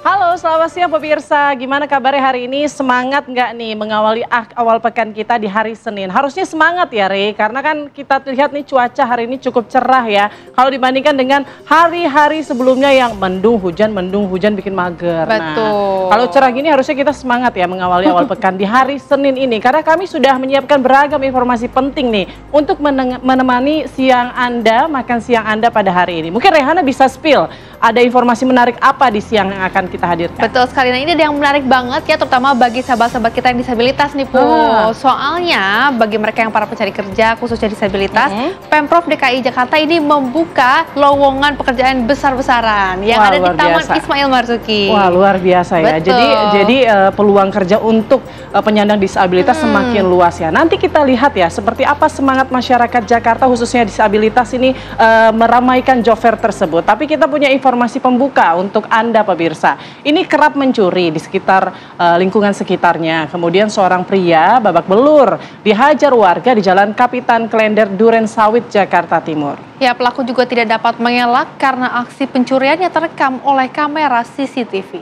Halo, selamat siang pemirsa. Gimana kabarnya hari ini? Semangat nggak nih mengawali awal pekan kita di hari Senin? Harusnya semangat ya, Re, karena kan kita lihat nih cuaca hari ini cukup cerah ya. Kalau dibandingkan dengan hari-hari sebelumnya yang mendung hujan bikin mager. Betul. Nah, kalau cerah gini harusnya kita semangat ya mengawali awal pekan di hari Senin ini. Karena kami sudah menyiapkan beragam informasi penting nih untuk menemani siang Anda, makan siang Anda pada hari ini. Mungkin Rehana bisa spill, ada informasi menarik apa di siang yang akan kita hadirkan. Betul sekali. Nah, ini ada yang menarik banget ya, terutama bagi sahabat-sahabat kita yang disabilitas nih, Soalnya bagi mereka yang para pencari kerja khususnya disabilitas, Pemprov DKI Jakarta ini membuka lowongan pekerjaan besar-besaran yang ada di Taman Ismail Marzuki. Wah, luar biasa ya. Betul. Jadi peluang kerja untuk penyandang disabilitas semakin luas ya. Nanti kita lihat ya seperti apa semangat masyarakat Jakarta khususnya disabilitas ini meramaikan job fair tersebut. Tapi kita punya informasi pembuka untuk Anda pemirsa. Ini kerap mencuri di sekitar lingkungan sekitarnya. Kemudian seorang pria babak belur dihajar warga di Jalan Kapitan Klender Duren Sawit, Jakarta Timur. Ya, pelaku juga tidak dapat mengelak karena aksi pencuriannya terekam oleh kamera CCTV.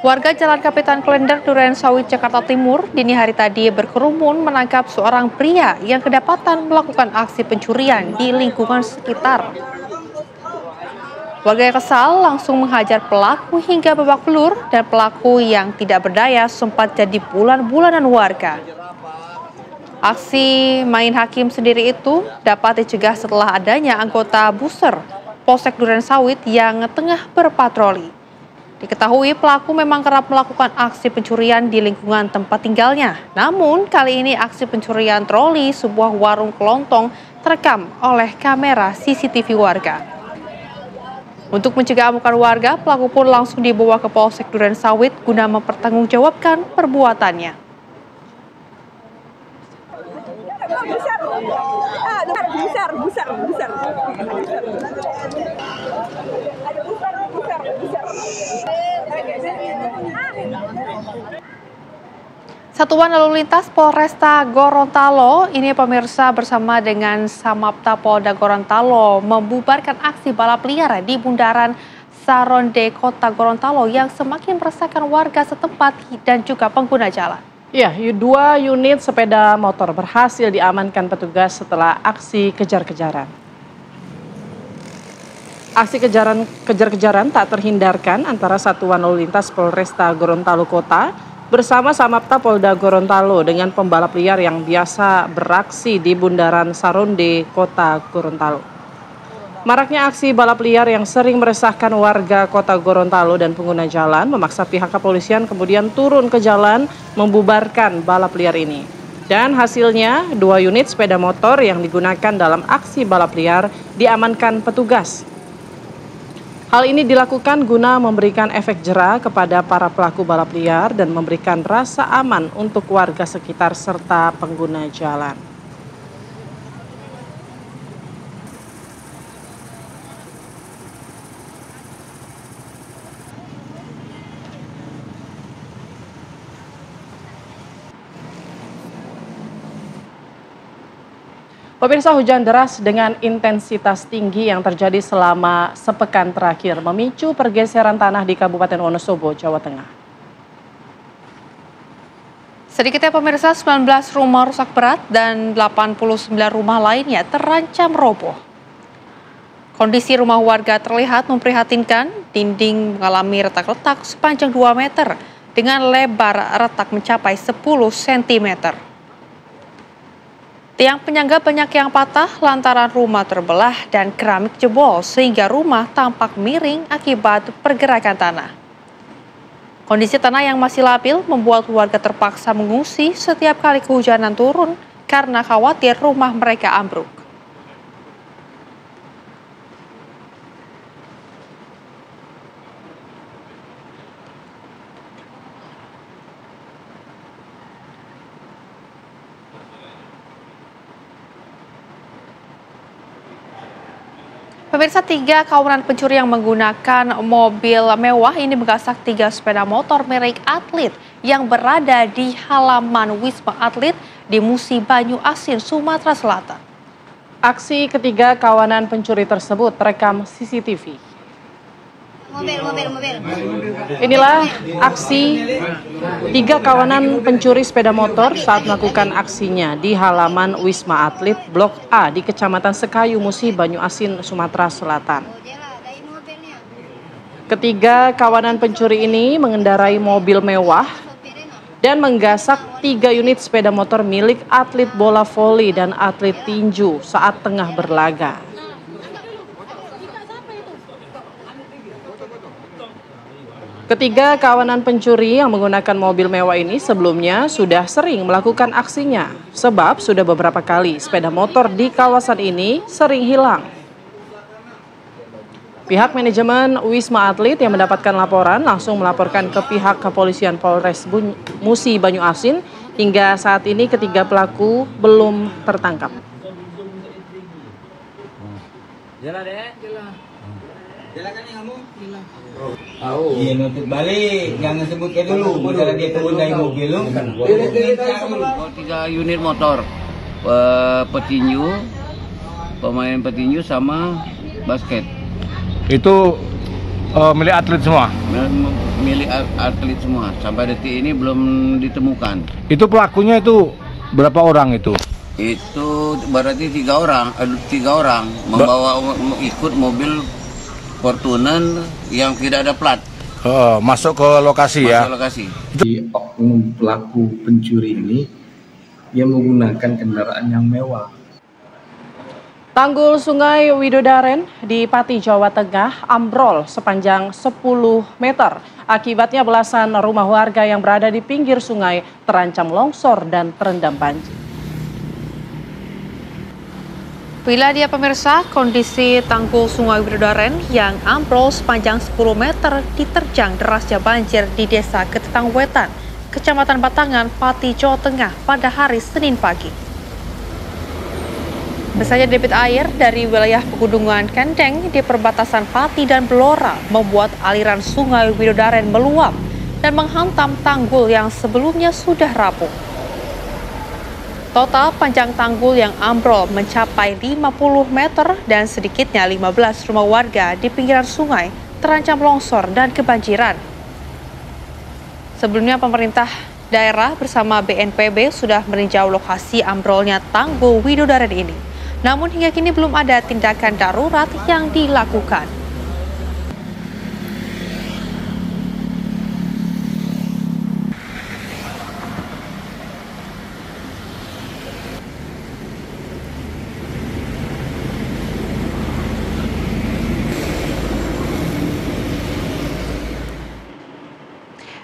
Warga Jalan Kapitan Klender Duren Sawit, Jakarta Timur dini hari tadi berkerumun menangkap seorang pria yang kedapatan melakukan aksi pencurian di lingkungan sekitar. Warga yang kesal langsung menghajar pelaku hingga babak belur dan pelaku yang tidak berdaya sempat jadi bulan-bulanan warga. Aksi main hakim sendiri itu dapat dicegah setelah adanya anggota Buser Polsek Duren Sawit yang tengah berpatroli. Diketahui pelaku memang kerap melakukan aksi pencurian di lingkungan tempat tinggalnya. Namun kali ini aksi pencurian troli sebuah warung kelontong terekam oleh kamera CCTV warga. Untuk mencegah amukan warga, pelaku pun langsung dibawa ke Polsek Duren Sawit guna mempertanggungjawabkan perbuatannya. Satuan Lalu Lintas Polresta Gorontalo ini pemirsa bersama dengan Samapta Polda Gorontalo membubarkan aksi balap liar di bundaran Saronde Kota Gorontalo yang semakin meresahkan warga setempat dan juga pengguna jalan. Ya, 2 unit sepeda motor berhasil diamankan petugas setelah aksi kejar-kejaran. Aksi kejar-kejaran tak terhindarkan antara Satuan Lalu Lintas Polresta Gorontalo Kota bersama Samapta Polda Gorontalo dengan pembalap liar yang biasa beraksi di bundaran Saronde Kota Gorontalo. Maraknya aksi balap liar yang sering meresahkan warga Kota Gorontalo dan pengguna jalan memaksa pihak kepolisian kemudian turun ke jalan membubarkan balap liar ini. Dan hasilnya 2 unit sepeda motor yang digunakan dalam aksi balap liar diamankan petugas. Hal ini dilakukan guna memberikan efek jera kepada para pelaku balap liar dan memberikan rasa aman untuk warga sekitar serta pengguna jalan. Pemirsa, hujan deras dengan intensitas tinggi yang terjadi selama sepekan terakhir memicu pergeseran tanah di Kabupaten Wonosobo, Jawa Tengah. Sedikitnya pemirsa 19 rumah rusak berat dan 89 rumah lainnya terancam roboh. Kondisi rumah warga terlihat memprihatinkan, dinding mengalami retak-retak sepanjang 2 meter dengan lebar retak mencapai 10 cm. Tiang penyangga banyak yang patah lantaran rumah terbelah dan keramik jebol sehingga rumah tampak miring akibat pergerakan tanah. Kondisi tanah yang masih labil membuat warga terpaksa mengungsi setiap kali kehujanan turun karena khawatir rumah mereka ambruk. Pemirsa, 3 kawanan pencuri yang menggunakan mobil mewah ini menggasak 3 sepeda motor merek Atlit yang berada di halaman Wisma Atlit di Musi Banyu Asin, Sumatera Selatan. Aksi ketiga kawanan pencuri tersebut terekam CCTV. Inilah aksi 3 kawanan pencuri sepeda motor saat melakukan aksinya di halaman Wisma Atlet Blok A di Kecamatan Sekayu, Musi, Banyuasin, Sumatera Selatan. Ketiga kawanan pencuri ini mengendarai mobil mewah dan menggasak 3 unit sepeda motor milik atlet bola voli dan atlet tinju saat tengah berlaga. Ketiga kawanan pencuri yang menggunakan mobil mewah ini sebelumnya sudah sering melakukan aksinya, sebab sudah beberapa kali sepeda motor di kawasan ini sering hilang. Pihak manajemen Wisma Atlet yang mendapatkan laporan langsung melaporkan ke pihak kepolisian Polres Musi Banyuasin. Hingga saat ini ketiga pelaku belum tertangkap. Silakan nih kamu. Iya, nuntut balik, jangan sebutkan dulu. Masalah dia turun dari mobil lu. 3 unit motor, petinju, pemain petinju sama basket. Itu milik atlet semua? Milik atlet semua, sampai detik ini belum ditemukan. Itu pelakunya itu berapa orang itu? Itu berarti 3 orang membawa ikut mobil Fortuner yang tidak ada plat. Masuk ke lokasi ya? Masuk lokasi. Oknum pelaku pencuri ini dia menggunakan kendaraan yang mewah. Tanggul Sungai Widodaren di Pati, Jawa Tengah ambrol sepanjang 10 meter. Akibatnya belasan rumah warga yang berada di pinggir sungai terancam longsor dan terendam banjir. Bila dia pemirsa, kondisi tanggul Sungai Widodaren yang ambrol sepanjang 10 meter diterjang derasnya banjir di Desa Ketetang Wetan, Kecamatan Batangan, Pati, Jawa Tengah pada hari Senin pagi. Besarnya debit air dari wilayah pegunungan Kendeng di perbatasan Pati dan Blora membuat aliran Sungai Widodaren meluap dan menghantam tanggul yang sebelumnya sudah rapuh. Total panjang tanggul yang ambrol mencapai 50 meter dan sedikitnya 15 rumah warga di pinggiran sungai terancam longsor dan kebanjiran. Sebelumnya pemerintah daerah bersama BNPB sudah meninjau lokasi ambrolnya tanggul Widodaren ini. Namun hingga kini belum ada tindakan darurat yang dilakukan.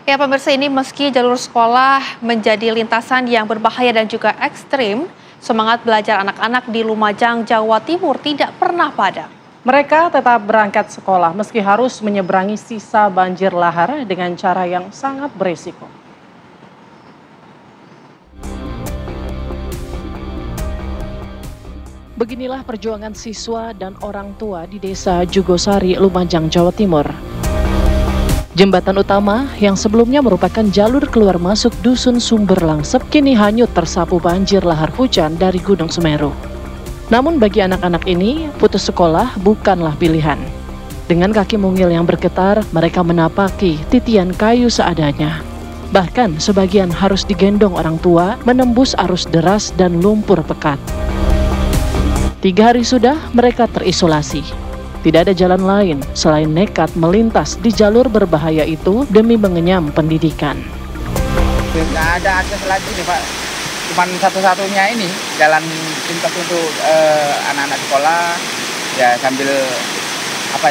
Ya pemirsa, ini meski jalur sekolah menjadi lintasan yang berbahaya dan juga ekstrim, semangat belajar anak-anak di Lumajang, Jawa Timur tidak pernah padam. Mereka tetap berangkat sekolah meski harus menyeberangi sisa banjir lahar dengan cara yang sangat berisiko. Beginilah perjuangan siswa dan orang tua di Desa Jugosari, Lumajang, Jawa Timur. Jembatan utama yang sebelumnya merupakan jalur keluar masuk Dusun Sumber Langsep kini hanyut tersapu banjir lahar hujan dari Gunung Semeru. Namun bagi anak-anak ini, putus sekolah bukanlah pilihan. Dengan kaki mungil yang bergetar, mereka menapaki titian kayu seadanya. Bahkan sebagian harus digendong orang tua menembus arus deras dan lumpur pekat. 3 hari sudah mereka terisolasi. Tidak ada jalan lain selain nekat melintas di jalur berbahaya itu demi mengenyam pendidikan. Nggak ada akses lagi nih Pak, cuman satu-satunya ini jalan pintas untuk anak-anak sekolah ya, sambil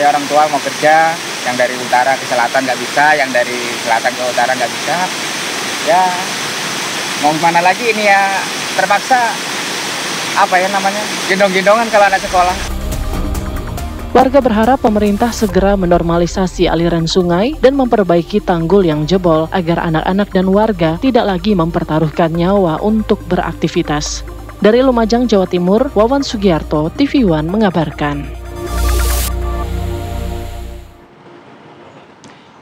orang tua mau kerja, yang dari utara ke selatan nggak bisa, yang dari selatan ke utara nggak bisa, ya mau gimana lagi ini ya, terpaksa gendong-gendongan kalau anak sekolah. Warga berharap pemerintah segera menormalisasi aliran sungai dan memperbaiki tanggul yang jebol agar anak-anak dan warga tidak lagi mempertaruhkan nyawa untuk beraktivitas. Dari Lumajang, Jawa Timur, Wawan Sugiarto, TV One mengabarkan.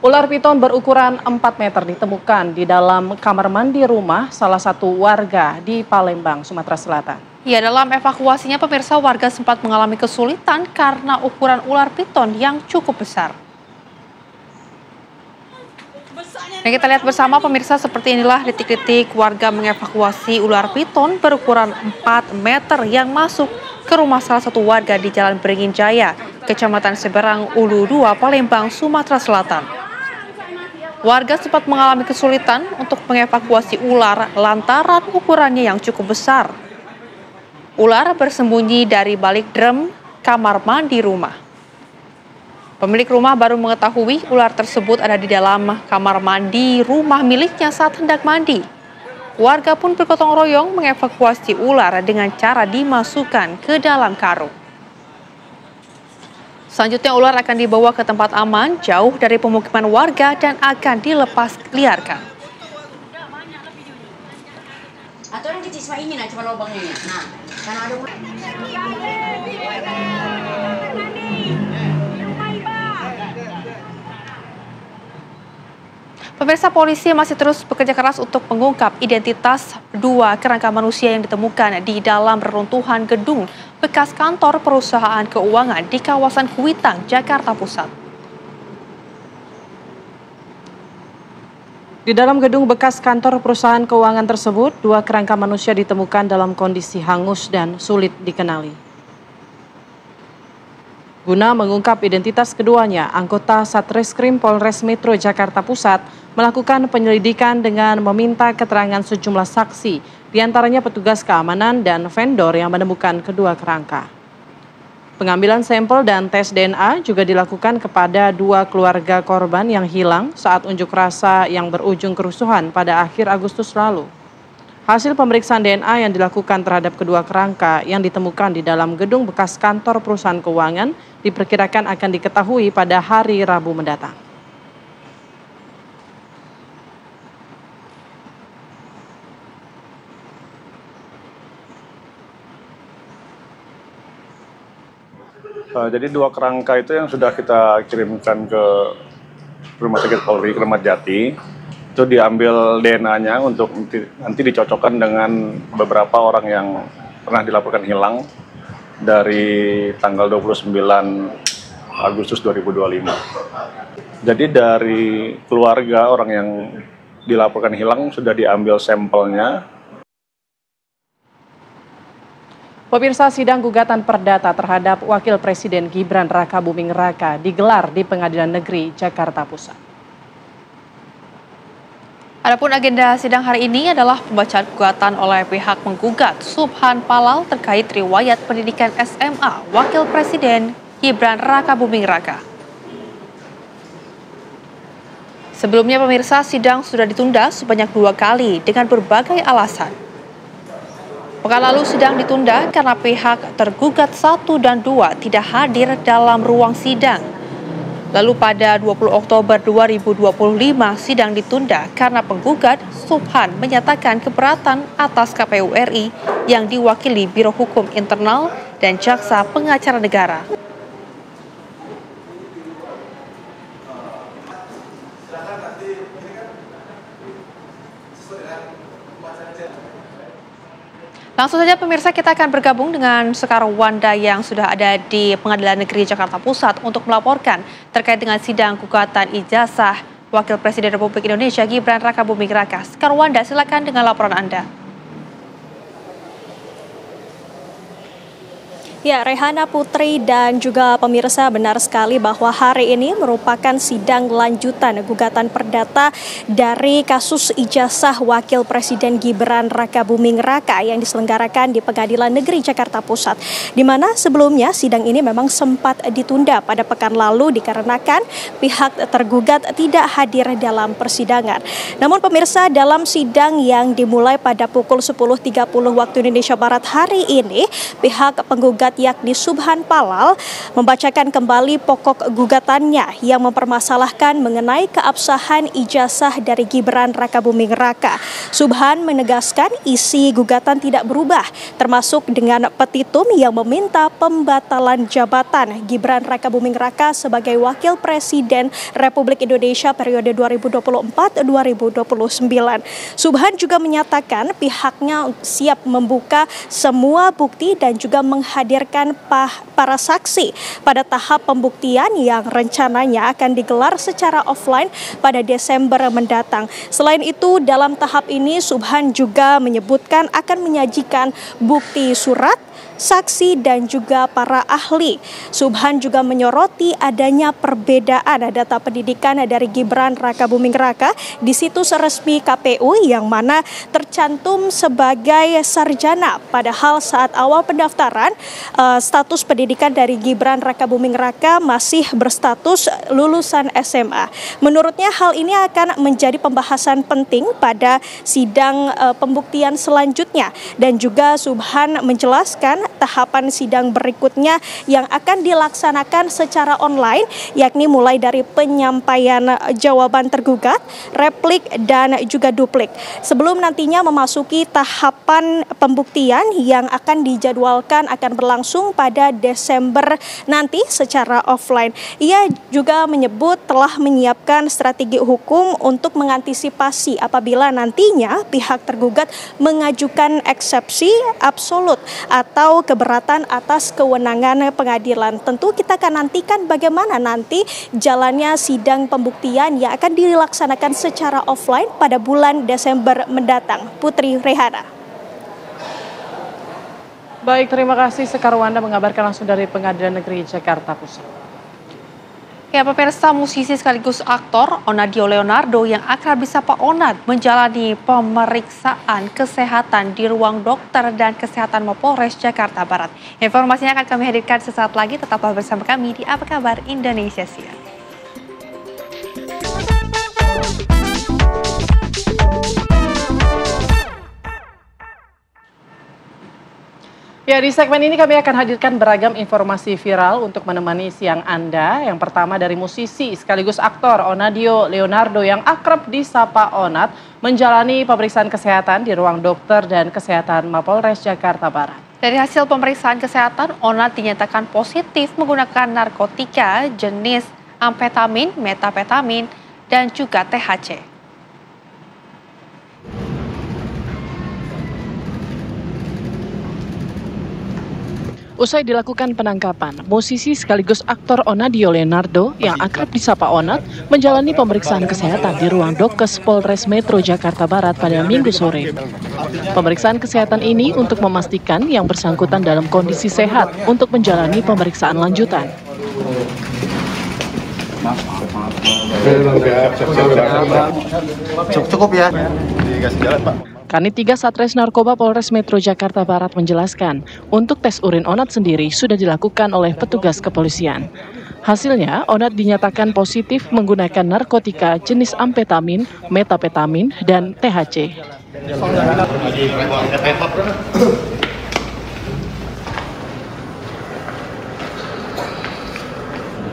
Ular piton berukuran 4 meter ditemukan di dalam kamar mandi rumah salah satu warga di Palembang, Sumatera Selatan. Ya, dalam evakuasinya pemirsa, warga sempat mengalami kesulitan karena ukuran ular piton yang cukup besar. Dan kita lihat bersama pemirsa, seperti inilah detik-detik warga mengevakuasi ular piton berukuran 4 meter yang masuk ke rumah salah satu warga di Jalan Beringin Jaya, Kecamatan Seberang, Ulu 2, Palembang, Sumatera Selatan. Warga sempat mengalami kesulitan untuk mengevakuasi ular lantaran ukurannya yang cukup besar. Ular bersembunyi dari balik drum kamar mandi rumah. Pemilik rumah baru mengetahui ular tersebut ada di dalam kamar mandi rumah miliknya saat hendak mandi. Warga pun bergotong royong mengevakuasi ular dengan cara dimasukkan ke dalam karung. Selanjutnya ular akan dibawa ke tempat aman jauh dari pemukiman warga dan akan dilepas liarkan. Atau yang dicispa ini nah, cuma lubangnya. Nah, karena ada Pemirsa, polisi masih terus bekerja keras untuk mengungkap identitas 2 kerangka manusia yang ditemukan di dalam reruntuhan gedung bekas kantor perusahaan keuangan di kawasan Kuitang, Jakarta Pusat. Di dalam gedung bekas kantor perusahaan keuangan tersebut, 2 kerangka manusia ditemukan dalam kondisi hangus dan sulit dikenali. Guna mengungkap identitas keduanya, anggota Satreskrim Polres Metro Jakarta Pusat melakukan penyelidikan dengan meminta keterangan sejumlah saksi, diantaranya petugas keamanan dan vendor yang menemukan kedua kerangka. Pengambilan sampel dan tes DNA juga dilakukan kepada 2 keluarga korban yang hilang saat unjuk rasa yang berujung kerusuhan pada akhir Agustus lalu. Hasil pemeriksaan DNA yang dilakukan terhadap kedua kerangka yang ditemukan di dalam gedung bekas kantor perusahaan keuangan diperkirakan akan diketahui pada hari Rabu mendatang. Jadi 2 kerangka itu yang sudah kita kirimkan ke Rumah Sakit Polri Kramat Jati, itu diambil DNA-nya untuk nanti dicocokkan dengan beberapa orang yang pernah dilaporkan hilang dari tanggal 29 Agustus 2025. Jadi dari keluarga orang yang dilaporkan hilang sudah diambil sampelnya. Pemirsa, sidang gugatan perdata terhadap Wakil Presiden Gibran Rakabuming Raka digelar di Pengadilan Negeri Jakarta Pusat. Adapun agenda sidang hari ini adalah pembacaan gugatan oleh pihak penggugat Subhan Palal terkait riwayat pendidikan SMA Wakil Presiden Gibran Rakabuming Raka. Sebelumnya pemirsa, sidang sudah ditunda sebanyak 2 kali dengan berbagai alasan. Pekan lalu sidang ditunda karena pihak tergugat 1 dan 2 tidak hadir dalam ruang sidang. Lalu pada 20 Oktober 2025 sidang ditunda karena penggugat Subhan menyatakan keberatan atas KPU RI yang diwakili Biro Hukum Internal dan Jaksa Pengacara Negara. Langsung saja pemirsa, kita akan bergabung dengan Sekar Wanda yang sudah ada di Pengadilan Negeri Jakarta Pusat untuk melaporkan terkait dengan sidang gugatan ijazah Wakil Presiden Republik Indonesia Gibran Rakabuming Raka. Sekar Wanda, silakan dengan laporan Anda. Ya, Rehana, Putri, dan juga pemirsa, benar sekali bahwa hari ini merupakan sidang lanjutan gugatan perdata dari kasus ijazah Wakil Presiden Gibran Rakabuming Raka yang diselenggarakan di Pengadilan Negeri Jakarta Pusat. Di mana sebelumnya sidang ini memang sempat ditunda pada pekan lalu dikarenakan pihak tergugat tidak hadir dalam persidangan. Namun pemirsa, dalam sidang yang dimulai pada pukul 10.30 waktu Indonesia Barat hari ini, pihak penggugat yakni Subhan Palal membacakan kembali pokok gugatannya yang mempermasalahkan mengenai keabsahan ijazah dari Gibran Rakabuming Raka. Subhan menegaskan isi gugatan tidak berubah, termasuk dengan petitum yang meminta pembatalan jabatan Gibran Rakabuming Raka sebagai Wakil Presiden Republik Indonesia periode 2024-2029. Subhan juga menyatakan pihaknya siap membuka semua bukti dan juga menghadirkan mendengarkan para saksi pada tahap pembuktian yang rencananya akan digelar secara offline pada Desember mendatang. Selain itu, dalam tahap ini Subhan juga menyebutkan akan menyajikan bukti surat, saksi dan juga para ahli. Subhan juga menyoroti adanya perbedaan data pendidikan dari Gibran Rakabuming Raka di situs resmi KPU yang mana tercantum sebagai sarjana, padahal saat awal pendaftaran status pendidikan dari Gibran Rakabuming Raka masih berstatus lulusan SMA. Menurutnya hal ini akan menjadi pembahasan penting pada sidang pembuktian selanjutnya, dan juga Subhan menjelaskan tahapan sidang berikutnya yang akan dilaksanakan secara online, yakni mulai dari penyampaian jawaban tergugat, replik, dan juga duplik. Sebelum nantinya memasuki tahapan pembuktian yang akan dijadwalkan akan berlangsung pada Desember nanti secara offline. Ia juga menyebut telah menyiapkan strategi hukum untuk mengantisipasi apabila nantinya pihak tergugat mengajukan eksepsi absolut atau keberatan atas kewenangan pengadilan. Tentu kita akan nantikan bagaimana nanti jalannya sidang pembuktian yang akan dilaksanakan secara offline pada bulan Desember mendatang. Putri Rehana. Baik, terima kasih Sekarwanda mengabarkan langsung dari Pengadilan Negeri Jakarta Pusat. Ya, pemirsa, musisi sekaligus aktor Onadio Leonardo yang akrab disapa Onat menjalani pemeriksaan kesehatan di ruang dokter dan kesehatan Mapolres Jakarta Barat. Informasinya akan kami hadirkan sesaat lagi, tetaplah bersama kami di Apa Kabar Indonesia Siang. Ya, di segmen ini kami akan hadirkan beragam informasi viral untuk menemani siang Anda. Yang pertama dari musisi sekaligus aktor Onadio Leonardo yang akrab disapa Onat menjalani pemeriksaan kesehatan di ruang dokter dan kesehatan Mapolres Jakarta Barat. Dari hasil pemeriksaan kesehatan, Onat dinyatakan positif menggunakan narkotika jenis amfetamin, metapetamin, dan juga THC. Usai dilakukan penangkapan, musisi sekaligus aktor Onadio Leonardo yang akrab disapa Onat menjalani pemeriksaan kesehatan di ruang Dokes Polres Metro Jakarta Barat pada Minggu sore. Pemeriksaan kesehatan ini untuk memastikan yang bersangkutan dalam kondisi sehat untuk menjalani pemeriksaan lanjutan. Cukup ya. Dikasih jalan, Pak. Kanit 3 Satres Narkoba Polres Metro Jakarta Barat menjelaskan, untuk tes urin Onat sendiri sudah dilakukan oleh petugas kepolisian. Hasilnya, Onat dinyatakan positif menggunakan narkotika jenis amfetamin, metapetamin, dan THC.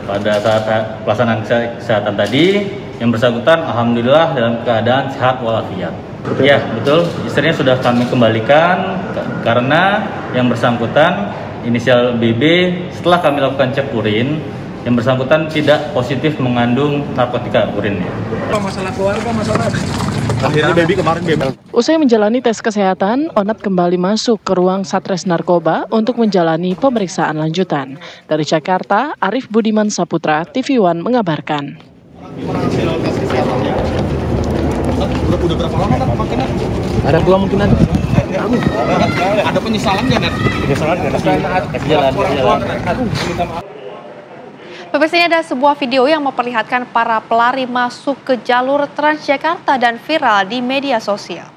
Pada saat pelaksanaan kesehatan tadi, yang bersangkutan alhamdulillah dalam keadaan sehat walafiat. Ya, betul. Istrinya sudah kami kembalikan karena yang bersangkutan inisial BB setelah kami lakukan cek urin, yang bersangkutan tidak positif mengandung narkotika urinnya. Masalah keluarga, masalah. Akhirnya baby kemarin bebel. Usai menjalani tes kesehatan, Onat kembali masuk ke ruang Satres Narkoba untuk menjalani pemeriksaan lanjutan. Dari Jakarta, Arif Budiman Saputra, TV One mengabarkan. Udah berapa lama kan makannya? Ada 2 mungkin nanti. Ada penyesalan nggak, Nat? Penyesalan nggak? Jalan. Pemirsa, ini ada sebuah video yang memperlihatkan para pelari masuk ke jalur Transjakarta dan viral di media sosial.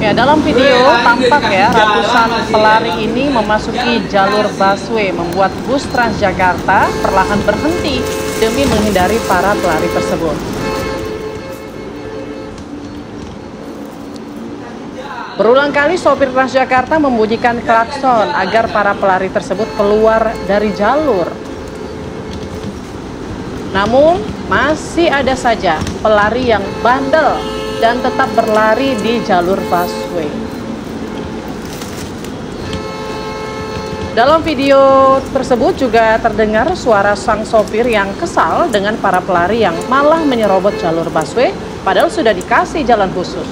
Ya, dalam video tampak ya ratusan pelari ini memasuki jalur busway, membuat bus Transjakarta perlahan berhenti demi menghindari para pelari tersebut. Berulang kali sopir Transjakarta membunyikan klakson agar para pelari tersebut keluar dari jalur. Namun masih ada saja pelari yang bandel dan tetap berlari di jalur busway. Dalam video tersebut juga terdengar suara sang sopir yang kesal dengan para pelari yang malah menyerobot jalur busway, padahal sudah dikasih jalan khusus.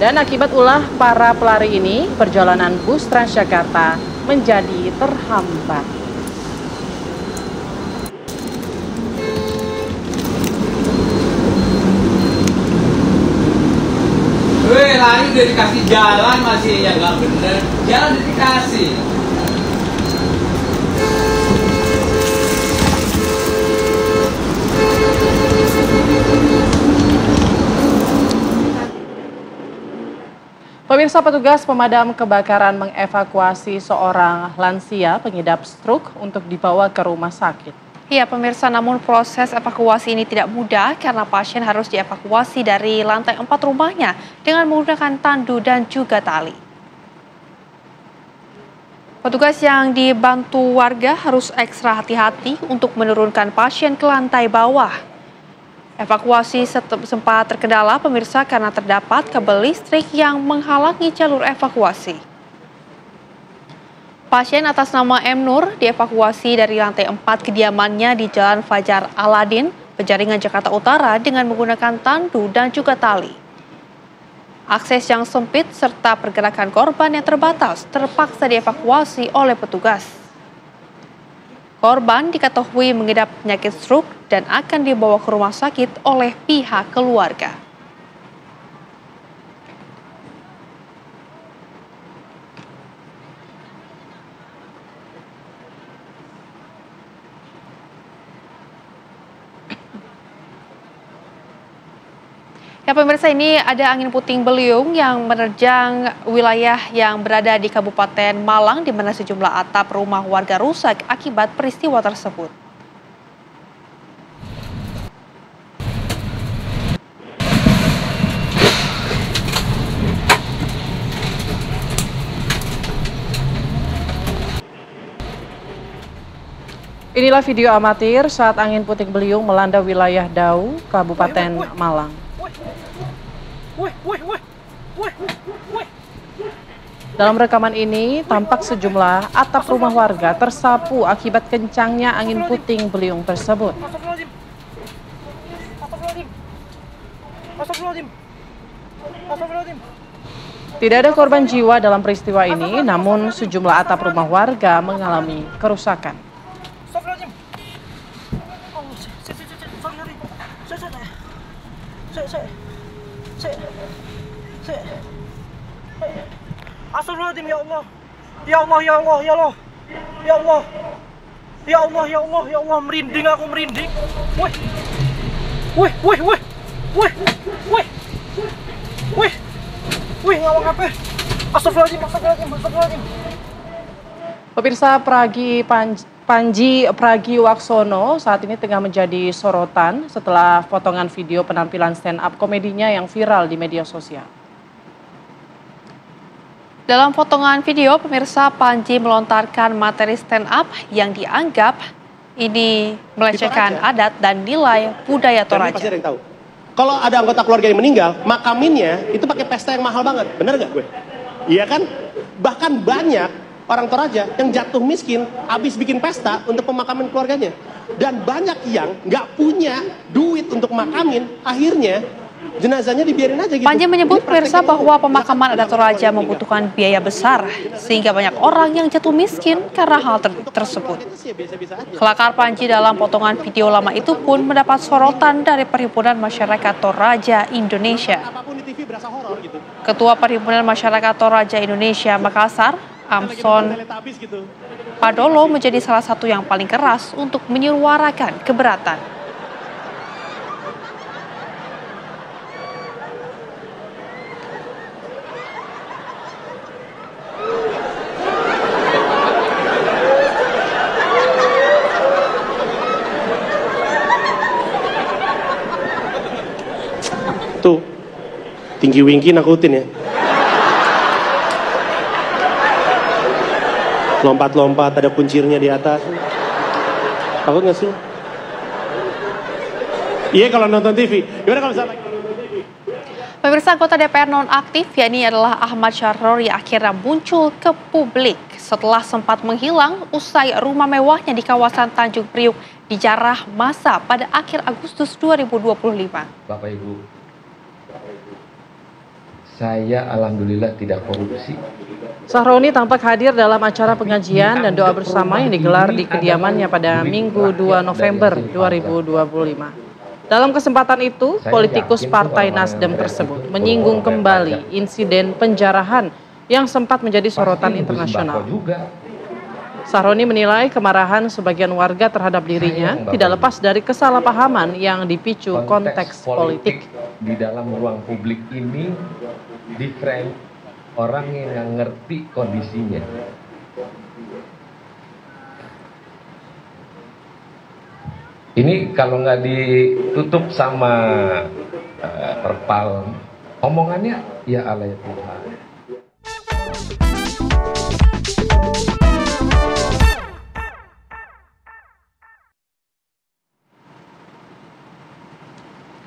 Dan akibat ulah para pelari ini, perjalanan bus Transjakarta menjadi terhambat. Weh, lari udah dikasih jalan masih ya nggak bener. Jalan udah dikasih. Pemirsa, petugas pemadam kebakaran mengevakuasi seorang lansia pengidap stroke untuk dibawa ke rumah sakit. Ya, pemirsa, namun proses evakuasi ini tidak mudah karena pasien harus dievakuasi dari lantai 4 rumahnya dengan menggunakan tandu dan juga tali. Petugas yang dibantu warga harus ekstra hati-hati untuk menurunkan pasien ke lantai bawah. Evakuasi sempat terkendala, pemirsa, karena terdapat kabel listrik yang menghalangi jalur evakuasi. Pasien atas nama M. Nur dievakuasi dari lantai 4 kediamannya di Jalan Fajar Aladin, Penjaringan, Jakarta Utara dengan menggunakan tandu dan juga tali. Akses yang sempit serta pergerakan korban yang terbatas terpaksa dievakuasi oleh petugas. Korban diketahui mengidap penyakit stroke dan akan dibawa ke rumah sakit oleh pihak keluarga. Ya, pemirsa, ini ada angin puting beliung yang menerjang wilayah yang berada di Kabupaten Malang, di mana sejumlah atap rumah warga rusak akibat peristiwa tersebut. Inilah video amatir saat angin puting beliung melanda wilayah Dau, Kabupaten Malang. Dalam rekaman ini, tampak sejumlah atap rumah warga tersapu akibat kencangnya angin puting beliung tersebut. Tidak ada korban jiwa dalam peristiwa ini, namun sejumlah atap rumah warga mengalami kerusakan. Astagfirullahaladzim, ya Allah. Ya Allah, ya Allah, ya Allah. Ya Allah. Ya Allah, ya Allah, ya Allah, merinding aku, merinding. Wih. Wih, wih, wih. Wih. Wih. Wih. Wih, ngawang apa? Astagfirullahaladzim, astagfirullahaladzim, astagfirullahaladzim. Pemirsa, Panji Pragiwaksono saat ini tengah menjadi sorotan setelah potongan video penampilan stand up komedinya yang viral di media sosial. Dalam potongan video, pemirsa, Panji melontarkan materi stand up yang dianggap ini melecehkan adat dan nilai budaya Toraja. Pasti ada yang tahu. Kalau ada anggota keluarga yang meninggal, makaminnya itu pakai pesta yang mahal banget, bener gak gue? Iya kan? Bahkan banyak orang Toraja yang jatuh miskin habis bikin pesta untuk pemakaman keluarganya. Dan banyak yang nggak punya duit untuk makamin, akhirnya jenazahnya dibiarin aja gitu. Panji menyebut, pemirsa, bahwa pemakaman adat Toraja membutuhkan biaya besar, sehingga banyak orang yang jatuh miskin karena hal tersebut. Kelakar Panji dalam potongan video lama itu pun mendapat sorotan dari Perhimpunan Masyarakat Toraja Indonesia. Ketua Perhimpunan Masyarakat Toraja Indonesia Makassar, Amson Padolo, menjadi salah satu yang paling keras untuk menyuarakan keberatan. Tuh, tinggi wingki nakutin ya. Lompat-lompat, ada kuncirnya di atas. Takut nggak sih? Iya kalau nonton TV. Gimana kalau misalnya nonton TV? Pemirsa, anggota DPR nonaktif, yakni adalah Ahmad Syarrori, akhirnya muncul ke publik setelah sempat menghilang usai rumah mewahnya di kawasan Tanjung Priuk dijarah massa pada akhir Agustus 2025. Bapak Ibu, Saya alhamdulillah tidak korupsi. Sahroni tampak hadir dalam acara pengajian dan doa bersama yang digelar di kediamannya pada Minggu 2 November 2025. Dalam kesempatan itu, politikus Partai Nasdem tersebut menyinggung kembali insiden penjarahan yang sempat menjadi sorotan internasional. Sahroni menilai kemarahan sebagian warga terhadap dirinya tidak lepas dari kesalahpahaman yang dipicu konteks politik. Di dalam ruang publik ini different orang yang nggak ngerti kondisinya. Ini kalau nggak ditutup sama terpal omongannya, ya Allah ya Tuhan.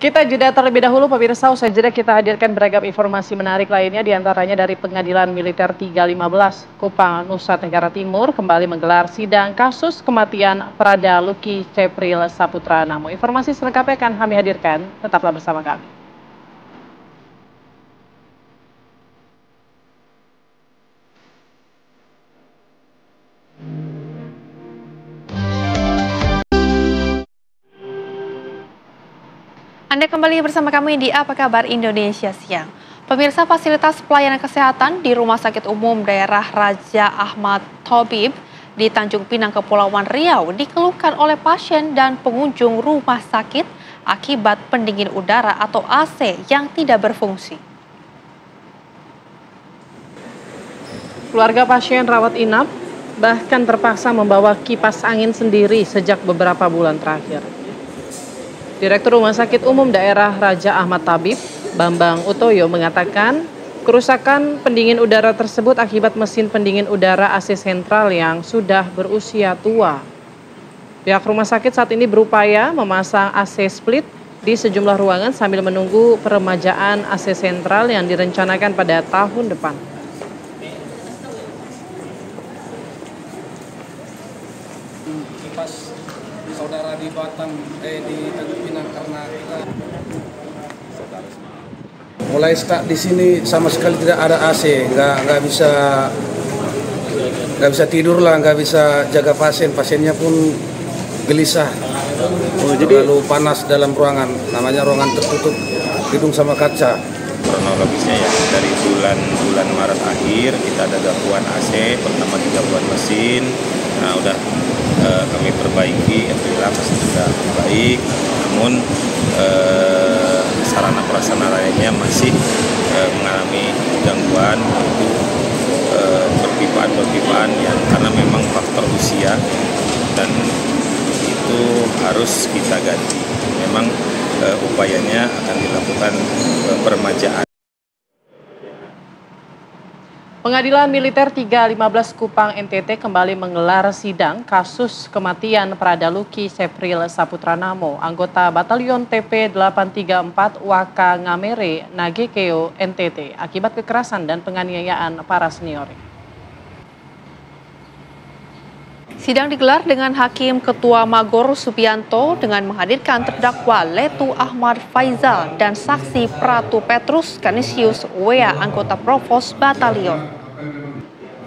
Kita jeda terlebih dahulu pemirsa, usai jeda kita hadirkan beragam informasi menarik lainnya, diantaranya dari Pengadilan Militer 315 Kupang, Nusa Tenggara Timur kembali menggelar sidang kasus kematian Prada Luki Cepril Saputra Namo. Informasi selengkapnya akan kami hadirkan, tetaplah bersama kami. Anda kembali bersama kami di Apa Kabar Indonesia Siang. Pemirsa, fasilitas pelayanan kesehatan di Rumah Sakit Umum Daerah Raja Ahmad Thabib di Tanjung Pinang, Kepulauan Riau dikeluhkan oleh pasien dan pengunjung rumah sakit akibat pendingin udara atau AC yang tidak berfungsi. Keluarga pasien rawat inap bahkan terpaksa membawa kipas angin sendiri sejak beberapa bulan terakhir. Direktur Rumah Sakit Umum Daerah Raja Ahmad Thabib, Bambang Utoyo mengatakan kerusakan pendingin udara tersebut akibat mesin pendingin udara AC sentral yang sudah berusia tua. Pihak rumah sakit saat ini berupaya memasang AC split di sejumlah ruangan sambil menunggu peremajaan AC sentral yang direncanakan pada tahun depan. Saudara di Batam, di Tanjung Pinang karena kita mulai start di sini sama sekali tidak ada AC, nggak bisa tidur lah, nggak bisa jaga pasiennya pun gelisah. Lalu panas dalam ruangan, namanya ruangan tertutup hidung sama kaca. Kronologisnya ya dari bulan Maret akhir kita ada gangguan AC, pertama 3 bulan mesin, nah udah kami perbaiki, alhamdulillah masih sudah baik, namun sarana prasarana lainnya masih mengalami gangguan, yaitu perpipaan yang karena memang faktor usia dan itu harus kita ganti. Memang upayanya akan dilakukan peremajaan. Pengadilan Militer 315 Kupang NTT kembali menggelar sidang kasus kematian Prada Luki Cepril Saputra Namo, anggota Batalion TP 834 Waka Ngamere, Nagekeo, NTT, akibat kekerasan dan penganiayaan para senior. Sidang digelar dengan Hakim Ketua Magor Subianto dengan menghadirkan terdakwa Letu Ahmad Faizal dan saksi Pratu Petrus Canisius Wea, anggota Provos Batalion.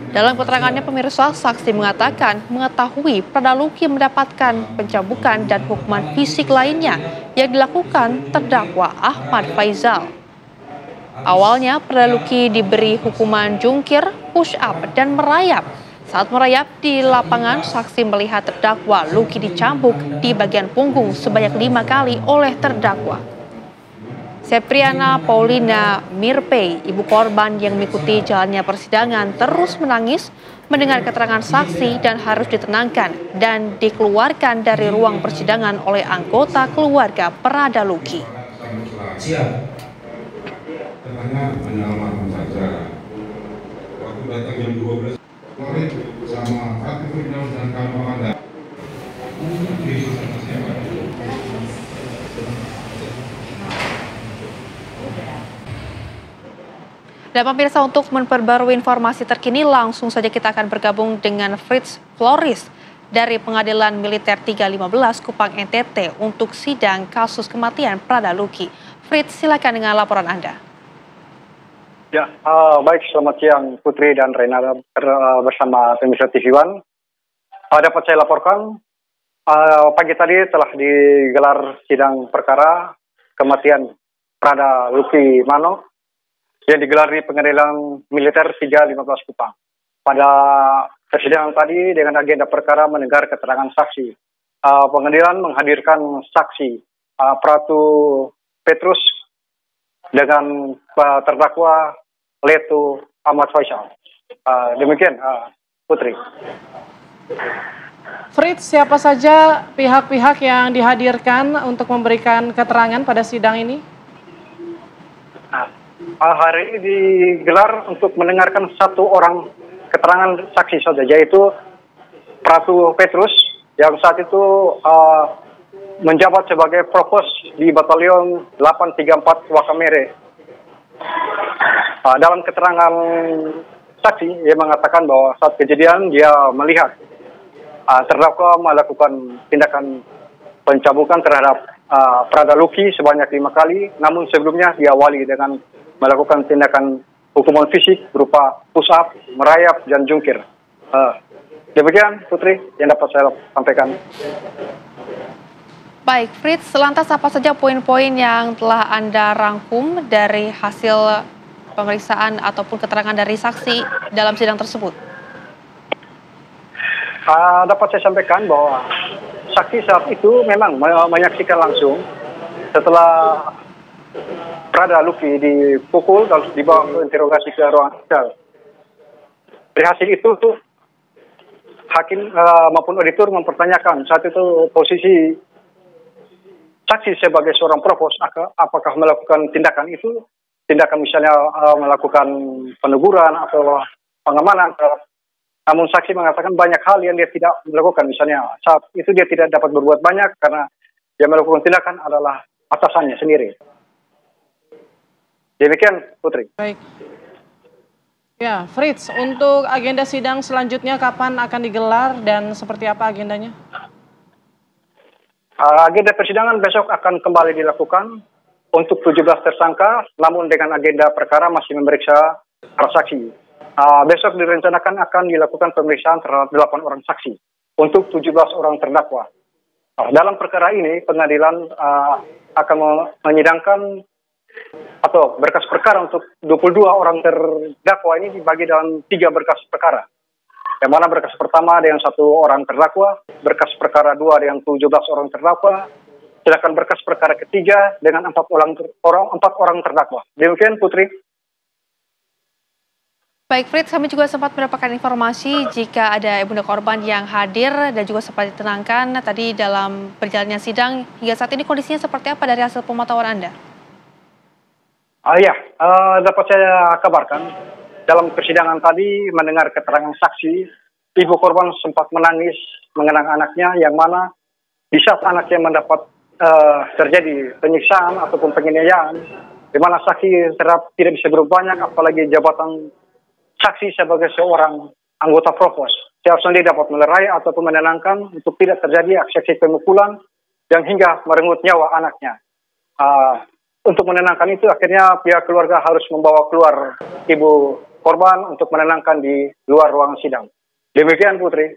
Dalam keterangannya pemirsa, saksi mengatakan mengetahui Prada Luki mendapatkan pencabukan dan hukuman fisik lainnya yang dilakukan terdakwa Ahmad Faizal. Awalnya Prada Luki diberi hukuman jungkir, push up, dan merayap. Saat merayap di lapangan, saksi melihat terdakwa Luki dicambuk di bagian punggung sebanyak 5 kali oleh terdakwa. Sepriana Paulina Mirpei, ibu korban yang mengikuti jalannya persidangan, terus menangis mendengar keterangan saksi dan harus ditenangkan dan dikeluarkan dari ruang persidangan oleh anggota keluarga Prada Luki. Siap. Katanya menyelamatkan saja. Waktu datang jam 12 sama Ratu Firdaus dan kawan-kawan Anda. Dan pemirsa, untuk memperbarui informasi terkini, langsung saja kita akan bergabung dengan Fritz Floris dari Pengadilan Militer 315 Kupang NTT untuk sidang kasus kematian Prada Luki. Fritz, silakan dengan laporan Anda. Ya, baik, selamat siang Putri dan Renata bersama pemirsa TV One. Dapat saya laporkan, pagi tadi telah digelar sidang perkara kematian Prada Lucky Mano yang digelar di Pengadilan Militer 315 Kupang. Pada persidangan tadi dengan agenda perkara mendengar keterangan saksi. Pengadilan menghadirkan saksi Pratu Petrus dengan terdakwa Letu Ahmad Faisal. Demikian, Putri. Fritz, siapa saja pihak-pihak yang dihadirkan untuk memberikan keterangan pada sidang ini? Hari ini digelar untuk mendengarkan satu orang keterangan saksi saja, yaitu Pratu Petrus yang saat itu menjabat sebagai Provos di Batalion 834 Wakamere. Dalam keterangan saksi, ia mengatakan bahwa saat kejadian dia melihat terdakwa melakukan tindakan pencabukan terhadap Prada Lucky sebanyak 5 kali, namun sebelumnya diawali dengan melakukan tindakan hukuman fisik berupa push up, merayap, dan jungkir. Demikian, Putri, yang dapat saya sampaikan. Baik, Fritz, lantas apa saja poin-poin yang telah Anda rangkum dari hasil pemeriksaan ataupun keterangan dari saksi dalam sidang tersebut? Dapat saya sampaikan bahwa saksi saat itu memang menyaksikan langsung setelah Prada Lucky dipukul dan dibawa ke interogasi ke ruang sel. Dari hasil itu hakim maupun auditor mempertanyakan saat itu posisi saksi sebagai seorang provos, apakah melakukan tindakan itu, tindakan misalnya melakukan peneguran atau pengamanan. Namun saksi mengatakan banyak hal yang dia tidak melakukan, misalnya saat itu dia tidak dapat berbuat banyak karena dia melakukan tindakan adalah atasannya sendiri. Demikian, Putri. Baik. Ya, Fritz, untuk agenda sidang selanjutnya kapan akan digelar dan seperti apa agendanya? Agenda persidangan besok akan kembali dilakukan untuk 17 tersangka, namun dengan agenda perkara masih memeriksa para saksi. Besok direncanakan akan dilakukan pemeriksaan terhadap 8 orang saksi untuk 17 orang terdakwa. Dalam perkara ini, pengadilan akan menyidangkan atau berkas perkara untuk 22 orang terdakwa ini dibagi dalam 3 berkas perkara. Yang mana berkas pertama dengan 1 orang terdakwa, berkas perkara 2 dengan 17 orang terdakwa, sedangkan berkas perkara ketiga dengan 4 orang terdakwa. Demikian, Putri. Baik, Fritz, kami juga sempat mendapatkan informasi jika ada ibunda korban yang hadir dan juga sempat ditenangkan tadi dalam perjalannya sidang. Hingga saat ini kondisinya seperti apa dari hasil pemantauan Anda? Dapat saya kabarkan. Dalam persidangan tadi mendengar keterangan saksi, ibu korban sempat menangis mengenang anaknya, yang mana di saat anaknya mendapat terjadi penyiksaan ataupun penganiayaan, di mana saksi tidak bisa berbuat banyak, apalagi jabatan saksi sebagai seorang anggota provos. Seharusnya dia dapat melerai ataupun menenangkan untuk tidak terjadi aksi pemukulan yang hingga merenggut nyawa anaknya. Untuk menenangkan itu, akhirnya pihak keluarga harus membawa keluar ibu korban untuk menenangkan di luar ruangan sidang. Demikian, Putri.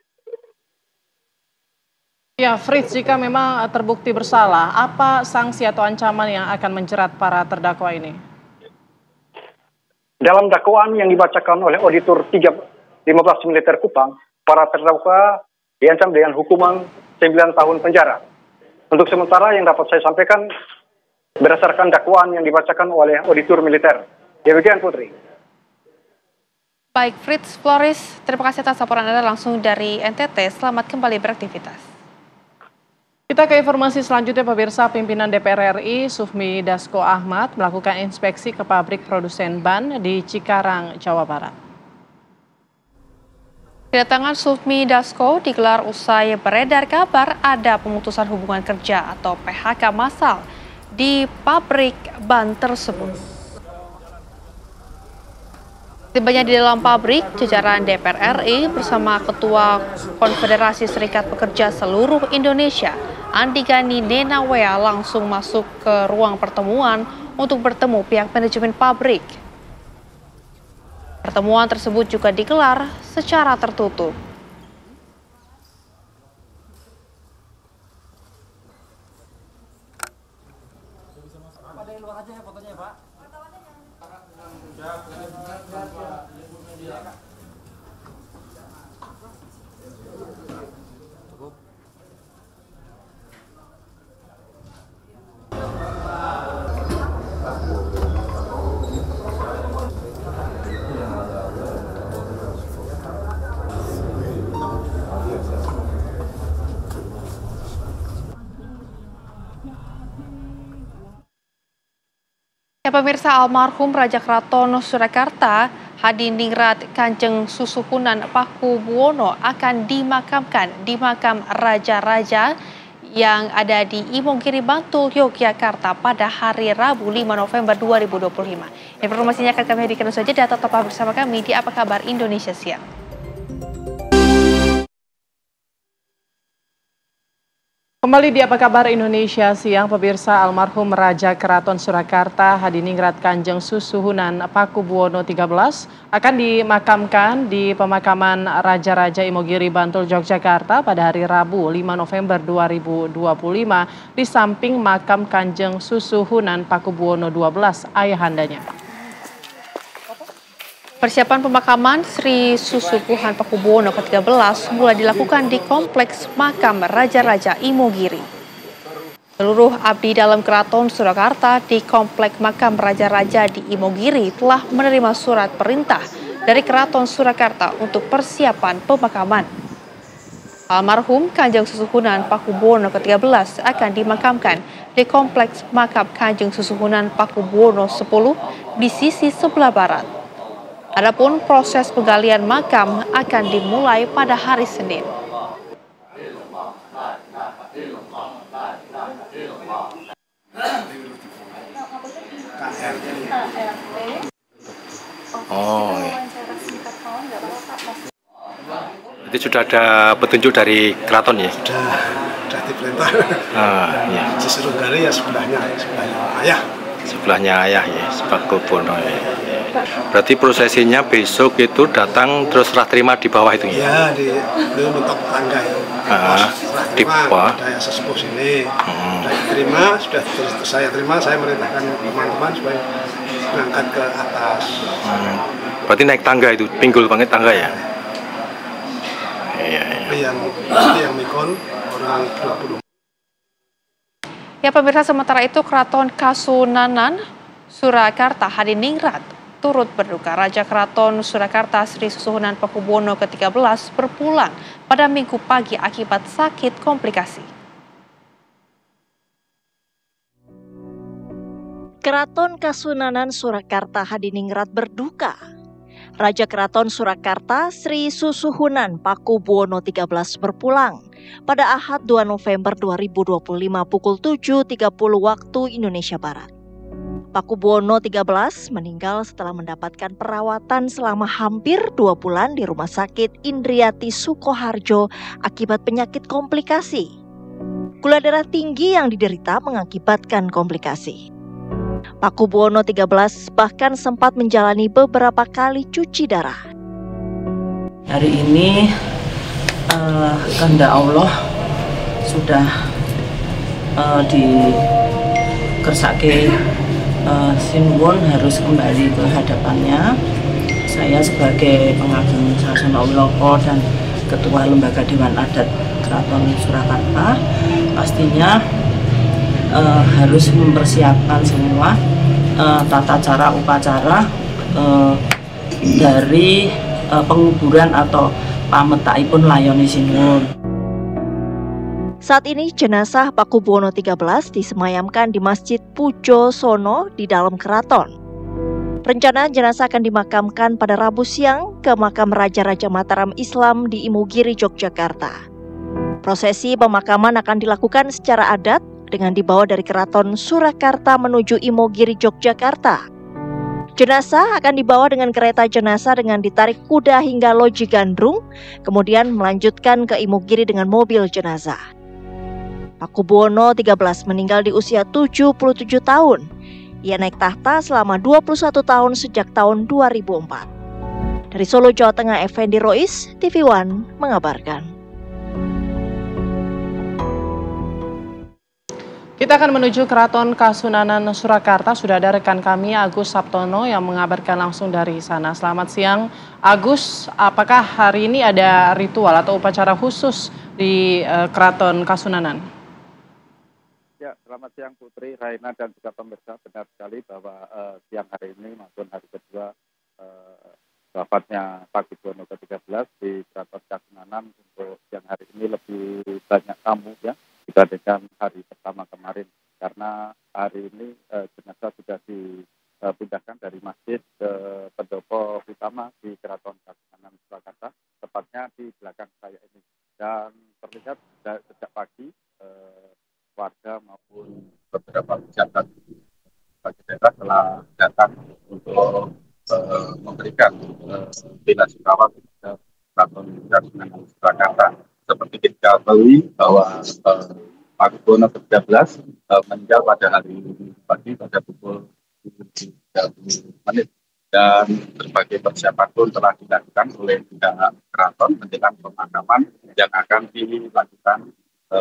Ya, Fritz, jika memang terbukti bersalah, apa sanksi atau ancaman yang akan menjerat para terdakwa ini? Dalam dakwaan yang dibacakan oleh auditor 315 Militer Kupang, para terdakwa diancam dengan hukuman 9 tahun penjara. Untuk sementara yang dapat saya sampaikan berdasarkan dakwaan yang dibacakan oleh auditor militer. Demikian, Putri. Baik, Fritz Floris, terima kasih atas laporan Anda langsung dari NTT. Selamat kembali beraktivitas. Kita ke informasi selanjutnya, pemirsa. Pimpinan DPR RI Sufmi Dasko Ahmad melakukan inspeksi ke pabrik produsen ban di Cikarang, Jawa Barat. Kedatangan Sufmi Dasko digelar usai beredar kabar ada pemutusan hubungan kerja atau PHK massal di pabrik ban tersebut. Tibanya di dalam pabrik, jajaran DPR RI bersama Ketua Konfederasi Serikat Pekerja Seluruh Indonesia, Andi Gani Nenawea, langsung masuk ke ruang pertemuan untuk bertemu pihak manajemen pabrik. Pertemuan tersebut juga digelar secara tertutup. Ya, pemirsa, almarhum Raja Keraton Surakarta Hadiningrat Kanjeng Susuhunan Pakubuwono akan dimakamkan di makam Raja-Raja yang ada di Imogiri, Bantul, Yogyakarta pada hari Rabu 5 November 2025. Informasinya akan kami hadirkan saja, dan tetaplah bersama kami di Apa Kabar Indonesia Siang. Kembali di Apa Kabar Indonesia Siang, pemirsa, almarhum Raja Keraton Surakarta Hadiningrat Kanjeng Susuhunan Pakubuwono 13 akan dimakamkan di pemakaman Raja-Raja Imogiri, Bantul, Yogyakarta pada hari Rabu 5 November 2025 di samping makam Kanjeng Susuhunan Pakubuwono 12 ayahandanya. Persiapan pemakaman Sri Susuhunan Pakubuwono ke-13 mulai dilakukan di kompleks makam Raja-Raja Imogiri. Seluruh abdi dalam Keraton Surakarta di kompleks makam Raja-Raja di Imogiri telah menerima surat perintah dari Keraton Surakarta untuk persiapan pemakaman. Almarhum Kanjeng Susuhunan Pakubuwono ke-13 akan dimakamkan di kompleks makam Kanjeng Susuhunan Pakubuwono 10 di sisi sebelah barat. Adapun proses penggalian makam akan dimulai pada hari Senin. Oh, jadi sudah ada petunjuk dari keraton ya? Sudah diperintah. Iya. Disuruh gali ya sebelahnya ayah. Sebelahnya ayah ya, Pakubuwono ya. Berarti prosesinya besok itu datang terus serah terima di bawah itu Ya, ya? di bentuk tangga ya. Di bawah. Ada yang sesepuh sini. Sudah diterima, sudah saya terima, saya merintahkan teman-teman supaya mengangkat ke atas. Berarti naik tangga itu, pinggul banget tangga ya? Iya. Yang mikon orang 20. Ya, pemirsa, sementara itu Keraton Kasunanan Surakarta Hadiningrat turut berduka Raja Keraton Surakarta Sri Susuhunan Pakubuwono ke-13 berpulang pada Minggu pagi akibat sakit komplikasi. Keraton Kasunanan Surakarta Hadiningrat berduka. Raja Keraton Surakarta Sri Susuhunan Pakubuwono 13 berpulang pada Ahad 2 November 2025 pukul 7.30 waktu Indonesia Barat. Pakubuwono 13 meninggal setelah mendapatkan perawatan selama hampir 2 bulan di Rumah Sakit Indriati Sukoharjo akibat penyakit komplikasi. Gula darah tinggi yang diderita mengakibatkan komplikasi. Pakubuwono 13 bahkan sempat menjalani beberapa kali cuci darah. Hari ini kehendak Allah sudah dikersake Sinuwun harus kembali ke hadapannya. Saya sebagai pengageng Sasana Wiloko dan Ketua Lembaga Dewan Adat Keraton Surakarta pastinya harus mempersiapkan semua tata cara upacara dari penguburan atau pametaipun layoni sinuwun. Saat ini jenazah Pakubuwono 13 disemayamkan di Masjid Pujo Sono di dalam keraton. Rencana jenazah akan dimakamkan pada Rabu siang ke makam Raja-Raja Mataram Islam di Imogiri, Yogyakarta. Prosesi pemakaman akan dilakukan secara adat dengan dibawa dari Keraton Surakarta menuju Imogiri, Yogyakarta. Jenazah akan dibawa dengan kereta jenazah dengan ditarik kuda hingga Loji Gandrung, kemudian melanjutkan ke Imogiri dengan mobil jenazah. Pakubuwono 13 meninggal di usia 77 tahun. Ia naik tahta selama 21 tahun sejak tahun 2004. Dari Solo, Jawa Tengah, Effendi Rois, TV One mengabarkan. Kita akan menuju Keraton Kasunanan Surakarta. Sudah ada rekan kami Agus Saptono yang mengabarkan langsung dari sana. Selamat siang Agus, apakah hari ini ada ritual atau upacara khusus di Keraton Kasunanan? Ya, selamat siang Putri, Raina dan juga pemirsa. Benar sekali bahwa siang hari ini maupun hari kedua wafatnya Pakubuwono ke-13 di Keraton Kasunanan, untuk siang hari ini lebih banyak tamu ya dibandingkan hari pertama kemarin, karena hari ini jenazah sudah dipindahkan dari masjid ke pendopo utama di Keraton Kasunanan Surakarta, tepatnya di belakang saya ini. Dan terlihat sejak pagi warga maupun beberapa pejabat daerah telah datang untuk memberikan bela sungkawa kepada Keraton Kasunanan Surakarta. Seperti kita ketahui bahwa Pakubuwono ke-13 meninggal pada hari pagi pada pukul 7.30 dan berbagai persiapan pun telah dilakukan oleh pihak keraton menjelang pemakaman yang akan dilakukan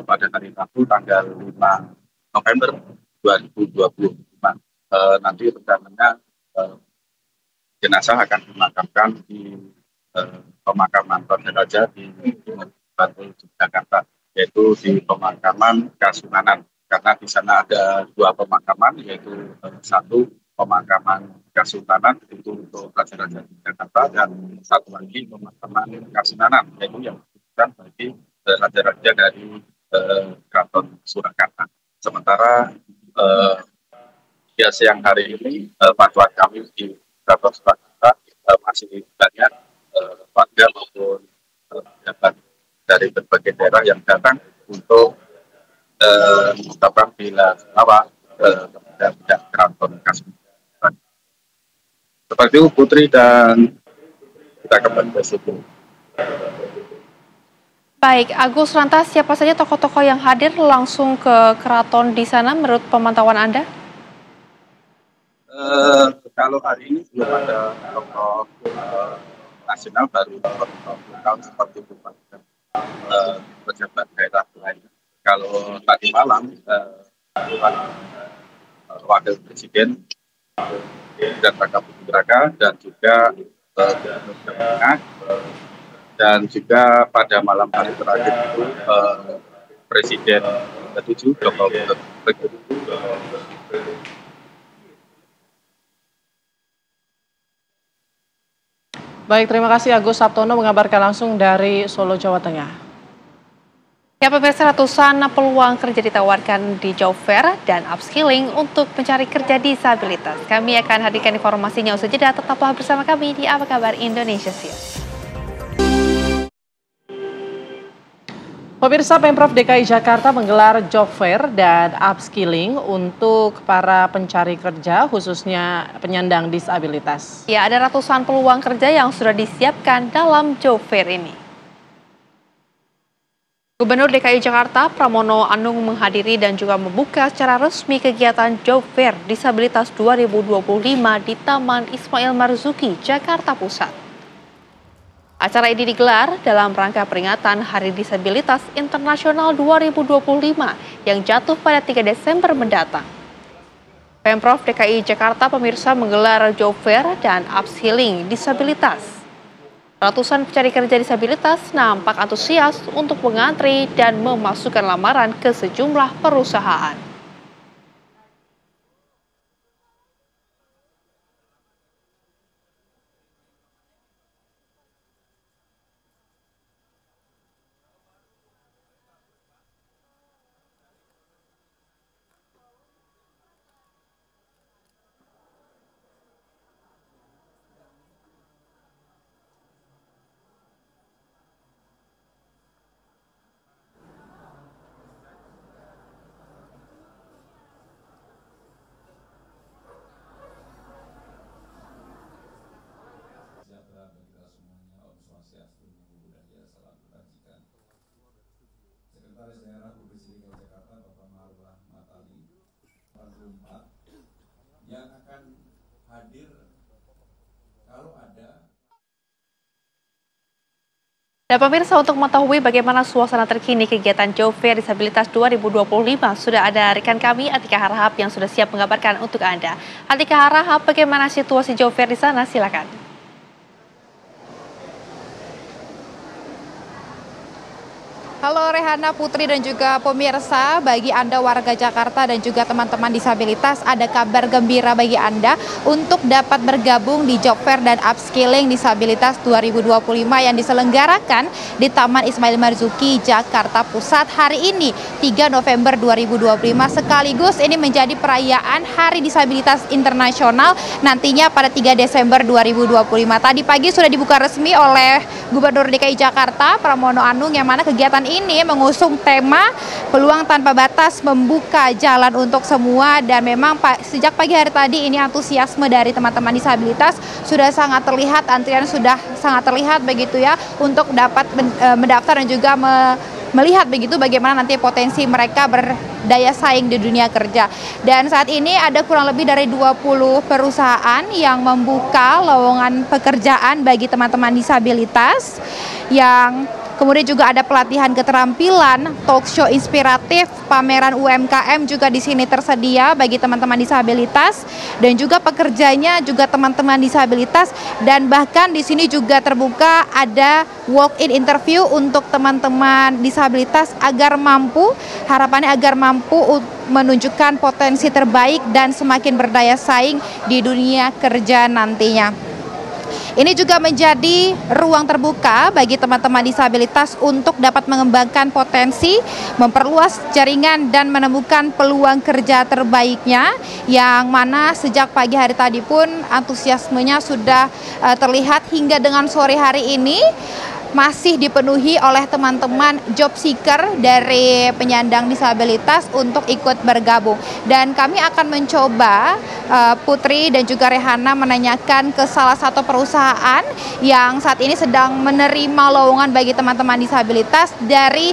pada hari Rabu tanggal 5 November 2025. Nanti rencananya jenazah akan dimakamkan di pemakaman Raja di Batu Jakarta, yaitu di pemakaman Kasunanan, karena di sana ada dua pemakaman, yaitu satu pemakaman Kasultanan itu untuk Raja-Raja di Jakarta, dan satu lagi pemakaman Kasunanan, yaitu yang ditujukan bagi Raja-Raja dari Keraton Surakarta. Sementara siang hari ini pantauan kami di Keraton Surakarta masih banyak warga maupun pejabat dari berbagai daerah yang datang untuk mengucapkan bela sungkawa kepada pihak Keraton Kasunanan. Seperti itu Putri, dan kita kembali ke situ. Baik, Agus, lantas siapa saja tokoh-tokoh yang hadir langsung ke keraton di sana menurut pemantauan Anda? Kalau hari ini belum ada tokoh nasional, baru tokoh lokal seperti Bupati pejabat daerah lain. Kalau tadi malam Wakil Presiden dan Raka Bumi Raka dan juga Gubernur Jawa Tengah, dan juga pada malam hari terakhir itu Presiden ke-7 Jokowi Widodo. Baik, terima kasih Agus Saptono mengabarkan langsung dari Solo, Jawa Tengah. Ya pemirsa, ratusan peluang kerja ditawarkan di job fair dan upskilling untuk mencari kerja disabilitas. Kami akan hadirkan informasinya usai jeda. Tetaplah bersama kami di Apa Kabar Indonesia Siang. Pemirsa, Pemprov DKI Jakarta menggelar job fair dan upskilling untuk para pencari kerja, khususnya penyandang disabilitas. Ya, ada ratusan peluang kerja yang sudah disiapkan dalam job fair ini. Gubernur DKI Jakarta Pramono Anung menghadiri dan juga membuka secara resmi kegiatan job fair disabilitas 2025 di Taman Ismail Marzuki, Jakarta Pusat. Acara ini digelar dalam rangka peringatan Hari Disabilitas Internasional 2025 yang jatuh pada 3 Desember mendatang. Pemprov DKI Jakarta pemirsa menggelar job fair dan upskilling disabilitas. Ratusan pencari kerja disabilitas nampak antusias untuk mengantri dan memasukkan lamaran ke sejumlah perusahaan. yang akan hadir kalau ada Dan pemirsa, untuk mengetahui bagaimana suasana terkini kegiatan Job Fair Disabilitas 2025, sudah ada rekan kami Atika Harahap yang sudah siap mengabarkan untuk Anda. Atika Harahap, bagaimana situasi Job Fair di sana? Silakan. Halo Rehana, Putri, dan juga pemirsa. Bagi Anda warga Jakarta dan juga teman-teman disabilitas, ada kabar gembira bagi Anda untuk dapat bergabung di Job Fair dan Upskilling Disabilitas 2025 yang diselenggarakan di Taman Ismail Marzuki, Jakarta Pusat hari ini, 3 November 2025. Sekaligus ini menjadi perayaan Hari Disabilitas Internasional nantinya pada 3 Desember 2025. Tadi pagi sudah dibuka resmi oleh Gubernur DKI Jakarta, Pramono Anung, yang mana kegiatan ini mengusung tema peluang tanpa batas membuka jalan untuk semua. Dan memang sejak pagi hari tadi ini antusiasme dari teman-teman disabilitas sudah sangat terlihat, antrian sudah sangat terlihat begitu ya, untuk dapat mendaftar dan juga melihat begitu bagaimana nanti potensi mereka berdaya saing di dunia kerja. Dan saat ini ada kurang lebih dari 20 perusahaan yang membuka lowongan pekerjaan bagi teman-teman disabilitas, yang kemudian juga ada pelatihan keterampilan, talk show inspiratif, pameran UMKM juga di sini tersedia bagi teman-teman disabilitas, dan juga pekerjanya juga teman-teman disabilitas. Dan bahkan di sini juga terbuka ada walk-in interview untuk teman-teman disabilitas agar mampu, harapannya agar mampu menunjukkan potensi terbaik dan semakin berdaya saing di dunia kerja nantinya. Ini juga menjadi ruang terbuka bagi teman-teman disabilitas untuk dapat mengembangkan potensi, memperluas jaringan, dan menemukan peluang kerja terbaiknya, yang mana sejak pagi hari tadi pun antusiasmenya sudah terlihat hingga dengan sore hari ini masih dipenuhi oleh teman-teman job seeker dari penyandang disabilitas untuk ikut bergabung. Dan kami akan mencoba, Putri dan juga Rehana, menanyakan ke salah satu perusahaan yang saat ini sedang menerima lowongan bagi teman-teman disabilitas dari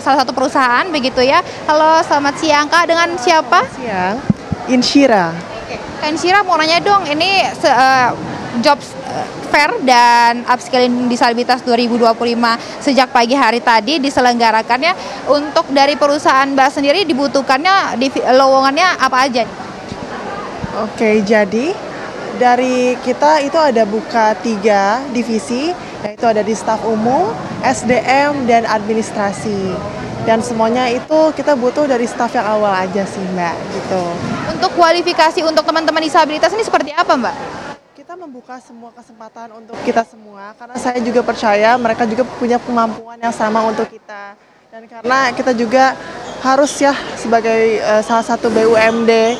salah satu perusahaan begitu ya. Halo, selamat siang Kak, dengan siapa? Siang, Insyira. Kak Insyira, mau nanya dong, ini job Fair dan Upskilling Disabilitas 2025 sejak pagi hari tadi diselenggarakannya. Untuk dari perusahaan Mbak sendiri dibutuhkannya lowongannya apa aja? Oke, jadi dari kita itu ada buka 3 divisi, yaitu ada di staf umum, SDM, dan administrasi. Dan semuanya itu kita butuh dari staf yang awal aja sih Mbak, gitu. Untuk kualifikasi untuk teman-teman disabilitas ini seperti apa Mbak? Kita membuka semua kesempatan untuk kita semua, karena saya juga percaya mereka juga punya kemampuan yang sama untuk kita. Dan karena kita juga harus ya sebagai salah satu BUMD,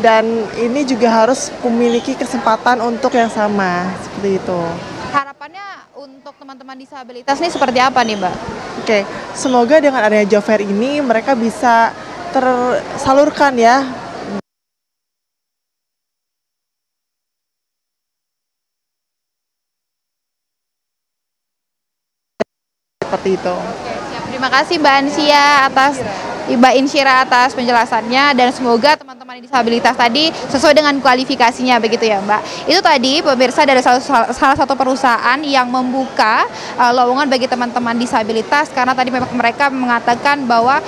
dan ini juga harus memiliki kesempatan untuk yang sama, seperti itu. Harapannya untuk teman-teman disabilitas ini seperti apa nih Mbak? Oke, semoga dengan adanya Job Fair ini mereka bisa tersalurkan ya. Seperti itu. Oke, siap. Terima kasih Mbak Insyira atas penjelasannya, dan semoga teman-teman disabilitas tadi sesuai dengan kualifikasinya begitu ya Mbak. Itu tadi pemirsa dari salah satu perusahaan yang membuka lowongan bagi teman-teman disabilitas, karena tadi memang mereka mengatakan bahwa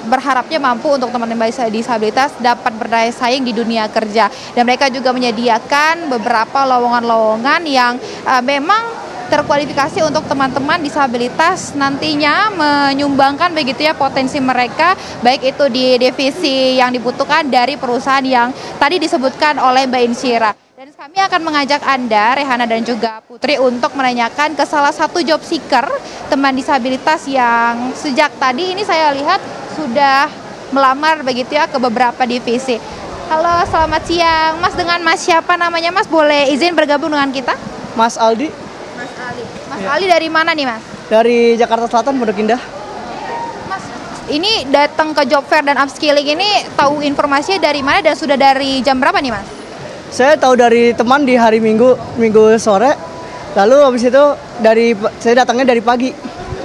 berharapnya mampu untuk teman-teman disabilitas dapat berdaya saing di dunia kerja. Dan mereka juga menyediakan beberapa lowongan-lowongan yang memang terkualifikasi untuk teman-teman disabilitas nantinya menyumbangkan begitu ya potensi mereka, baik itu di divisi yang dibutuhkan dari perusahaan yang tadi disebutkan oleh Mbak Insyira. Dan kami akan mengajak Anda, Rehana dan juga Putri, untuk menanyakan ke salah satu job seeker teman disabilitas yang sejak tadi ini saya lihat sudah melamar begitu ya ke beberapa divisi. Halo, selamat siang Mas, dengan Mas siapa namanya Mas? Boleh izin bergabung dengan kita? Mas Aldi. Mas Ali dari mana nih Mas? Dari Jakarta Selatan, Pondok Indah. Mas, ini datang ke Job Fair dan Upskilling ini tahu informasinya dari mana dan sudah dari jam berapa nih Mas? Saya tahu dari teman di hari Minggu sore. Lalu habis itu saya datangnya dari pagi,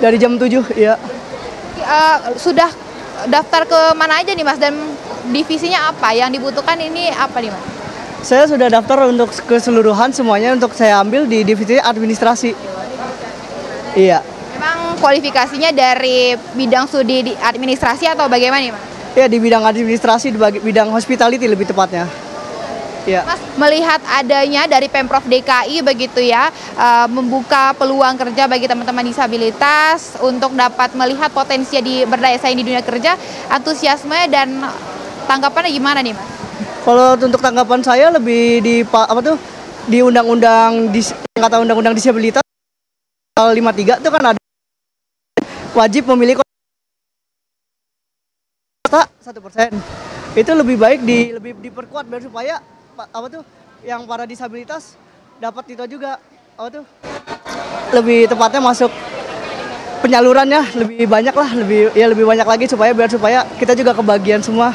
dari jam 7 ya. Sudah daftar ke mana aja nih Mas, dan divisinya apa? Yang dibutuhkan ini apa nih Mas? Saya sudah daftar untuk keseluruhan semuanya untuk saya ambil di divisi administrasi. Iya. Memang kualifikasinya dari bidang studi di administrasi atau bagaimana nih, Mas? Ya, di bidang administrasi, di bidang hospitality lebih tepatnya. Ya. Mas, melihat adanya dari Pemprov DKI begitu ya, membuka peluang kerja bagi teman-teman disabilitas untuk dapat melihat potensi di berdaya saing di dunia kerja, antusiasme dan tanggapannya gimana nih, Mas? Kalau untuk tanggapan saya lebih di undang-undang kata undang-undang disabilitas 53 itu kan ada wajib memiliki 1%. Itu lebih baik lebih diperkuat biar supaya yang para disabilitas dapat itu juga lebih tepatnya masuk penyalurannya lebih banyak lah, lebih banyak lagi supaya kita juga kebagian semua.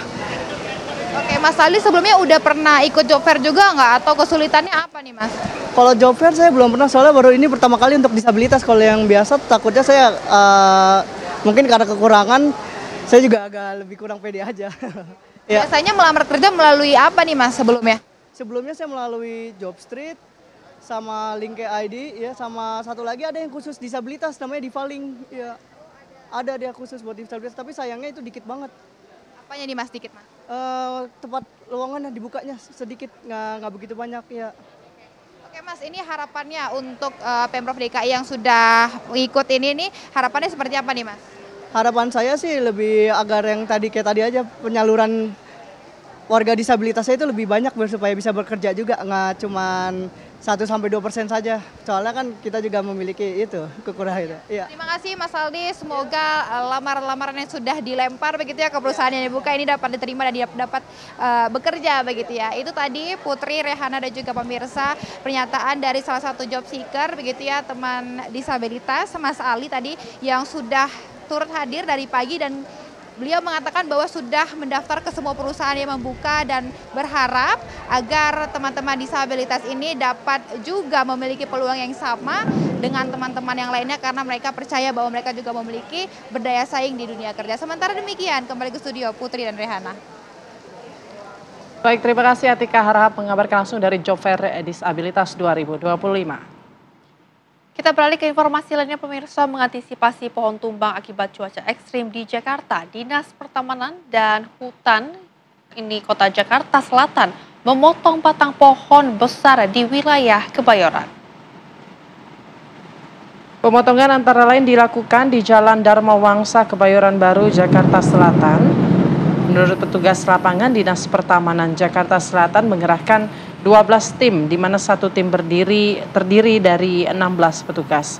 Oke, Mas Ali sebelumnya udah pernah ikut job fair juga nggak atau kesulitannya apa nih, Mas? Kalau job fair saya belum pernah, soalnya baru ini pertama kali untuk disabilitas. Kalau yang biasa takutnya saya mungkin karena kekurangan, saya juga agak lebih kurang pede aja. Ya. Biasanya melamar kerja melalui apa nih, Mas, sebelumnya? Sebelumnya saya melalui Jobstreet sama Link ID ya, sama satu lagi ada yang khusus disabilitas namanya Divalink ya. Ada dia khusus buat disabilitas, tapi sayangnya itu dikit banget. Apanya nih, Mas, dikit, Mas? Tempat lowongannya dibukanya sedikit, nggak begitu banyak ya. Oke, Mas, ini harapannya untuk Pemprov DKI yang sudah ikut ini nih, harapannya seperti apa nih, Mas? Harapan saya sih lebih agar yang kayak tadi aja, penyaluran warga disabilitasnya itu lebih banyak supaya bisa bekerja juga, nggak cuman 1-2% saja. Soalnya kan kita juga memiliki itu kekurangan itu. Iya. Terima kasih, Mas Aldi. Semoga lamaran-lamaran yang sudah dilempar begitu ya ke perusahaan yang dibuka ini dapat diterima dan dapat bekerja begitu ya. Itu tadi Putri, Rehana dan juga pemirsa pernyataan dari salah satu job seeker begitu ya, teman disabilitas Mas Ali tadi yang sudah turut hadir dari pagi dan beliau mengatakan bahwa sudah mendaftar ke semua perusahaan yang membuka dan berharap agar teman-teman disabilitas ini dapat juga memiliki peluang yang sama dengan teman-teman yang lainnya karena mereka percaya bahwa mereka juga memiliki berdaya saing di dunia kerja. Sementara demikian, kembali ke studio Putri dan Rehana. Baik, terima kasih Atika Harahap mengabarkan langsung dari Job Fair Disabilitas 2025. Kita beralih ke informasi lainnya, pemirsa. Mengantisipasi pohon tumbang akibat cuaca ekstrim di Jakarta, Dinas Pertamanan dan Hutan Kota Jakarta Selatan memotong batang pohon besar di wilayah Kebayoran. Pemotongan antara lain dilakukan di Jalan Dharma Wangsa, Kebayoran Baru, Jakarta Selatan. Menurut petugas lapangan, Dinas Pertamanan Jakarta Selatan mengerahkan 12 tim, di mana satu tim terdiri dari 16 petugas.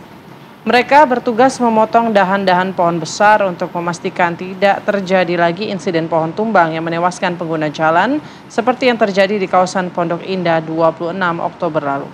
Mereka bertugas memotong dahan-dahan pohon besar untuk memastikan tidak terjadi lagi insiden pohon tumbang yang menewaskan pengguna jalan seperti yang terjadi di kawasan Pondok Indah 26 Oktober lalu.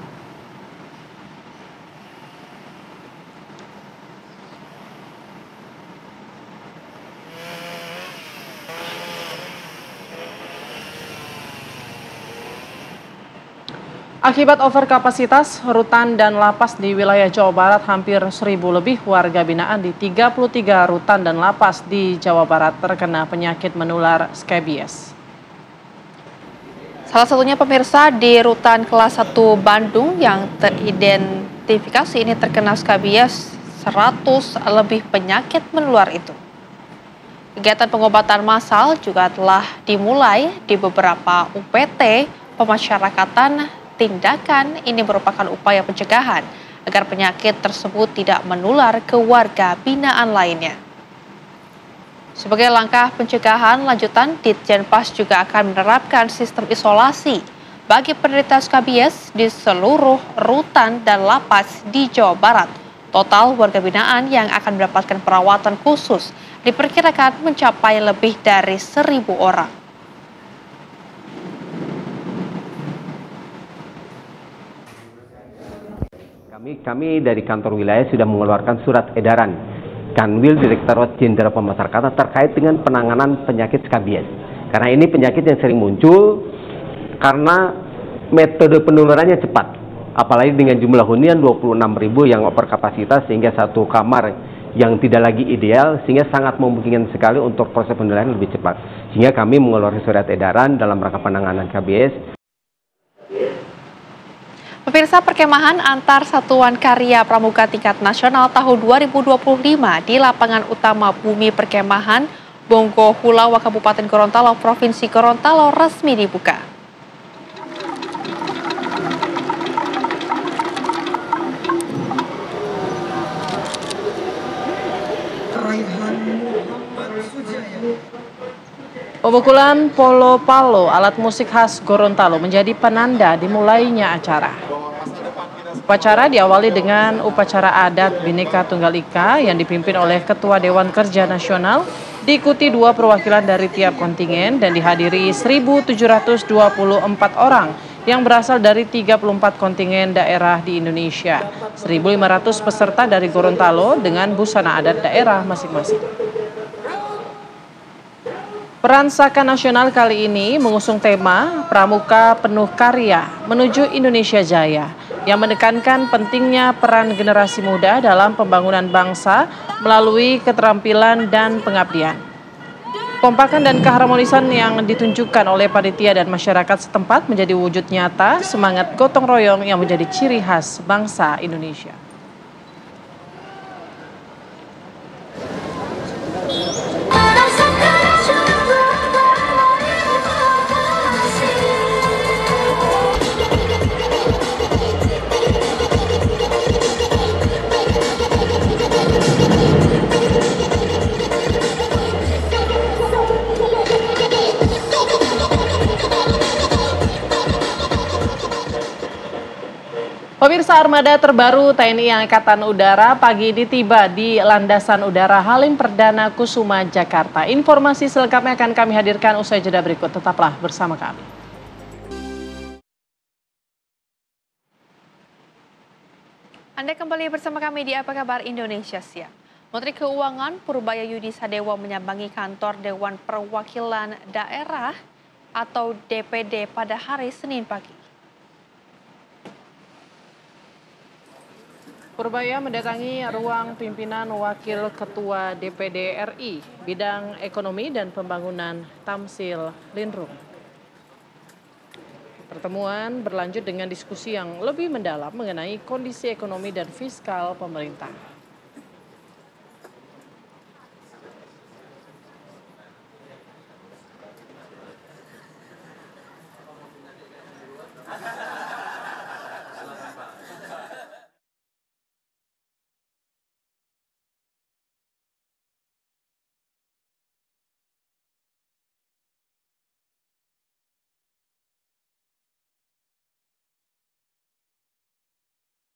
Akibat overkapasitas rutan dan lapas di wilayah Jawa Barat, hampir 1.000 lebih warga binaan di 33 rutan dan lapas di Jawa Barat terkena penyakit menular skabies. Salah satunya pemirsa di rutan kelas 1 Bandung yang teridentifikasi ini terkena skabies, 100 lebih penyakit menular itu. Kegiatan pengobatan massal juga telah dimulai di beberapa UPT pemasyarakatan. Tindakan ini merupakan upaya pencegahan agar penyakit tersebut tidak menular ke warga binaan lainnya. Sebagai langkah pencegahan lanjutan, Ditjenpas juga akan menerapkan sistem isolasi bagi penderita skabies di seluruh rutan dan lapas di Jawa Barat. Total warga binaan yang akan mendapatkan perawatan khusus diperkirakan mencapai lebih dari 1.000 orang. Kami dari kantor wilayah sudah mengeluarkan surat edaran Kanwil Direktorat Jenderal Pemasyarakatan terkait dengan penanganan penyakit skabies. Karena ini penyakit yang sering muncul karena metode penularannya cepat. Apalagi dengan jumlah hunian 26.000 yang overkapasitas sehingga satu kamar yang tidak lagi ideal sehingga sangat memungkinkan sekali untuk proses penularan lebih cepat. Sehingga kami mengeluarkan surat edaran dalam rangka penanganan skabies. Pemirsa, perkemahan antar satuan karya pramuka tingkat nasional tahun 2025 di lapangan utama Bumi Perkemahan Bonggo Hulawa Kabupaten Gorontalo, Provinsi Gorontalo resmi dibuka. Pemukulan polo palo, alat musik khas Gorontalo, menjadi penanda dimulainya acara. Upacara diawali dengan upacara adat Bhinneka Tunggal Ika yang dipimpin oleh Ketua Dewan Kerja Nasional, diikuti 2 perwakilan dari tiap kontingen dan dihadiri 1.724 orang yang berasal dari 34 kontingen daerah di Indonesia. 1.500 peserta dari Gorontalo dengan busana adat daerah masing-masing. Peran Saka Nasional kali ini mengusung tema Pramuka Penuh Karya Menuju Indonesia Jaya yang menekankan pentingnya peran generasi muda dalam pembangunan bangsa melalui keterampilan dan pengabdian. Kompakan dan keharmonisan yang ditunjukkan oleh panitia dan masyarakat setempat menjadi wujud nyata semangat gotong royong yang menjadi ciri khas bangsa Indonesia. Pemirsa, armada terbaru TNI Angkatan Udara pagi ini tiba di Landasan Udara Halim Perdana Kusuma, Jakarta. Informasi selengkapnya akan kami hadirkan usai jeda berikut. Tetaplah bersama kami. Anda kembali bersama kami di Apa Kabar Indonesia Siang. Menteri Keuangan Purbaya Yudi Sadewo menyambangi kantor Dewan Perwakilan Daerah atau DPD pada hari Senin pagi. Purbaya mendatangi ruang pimpinan Wakil Ketua DPD RI bidang ekonomi dan pembangunan Tamsil Lindrung. Pertemuan berlanjut dengan diskusi yang lebih mendalam mengenai kondisi ekonomi dan fiskal pemerintah.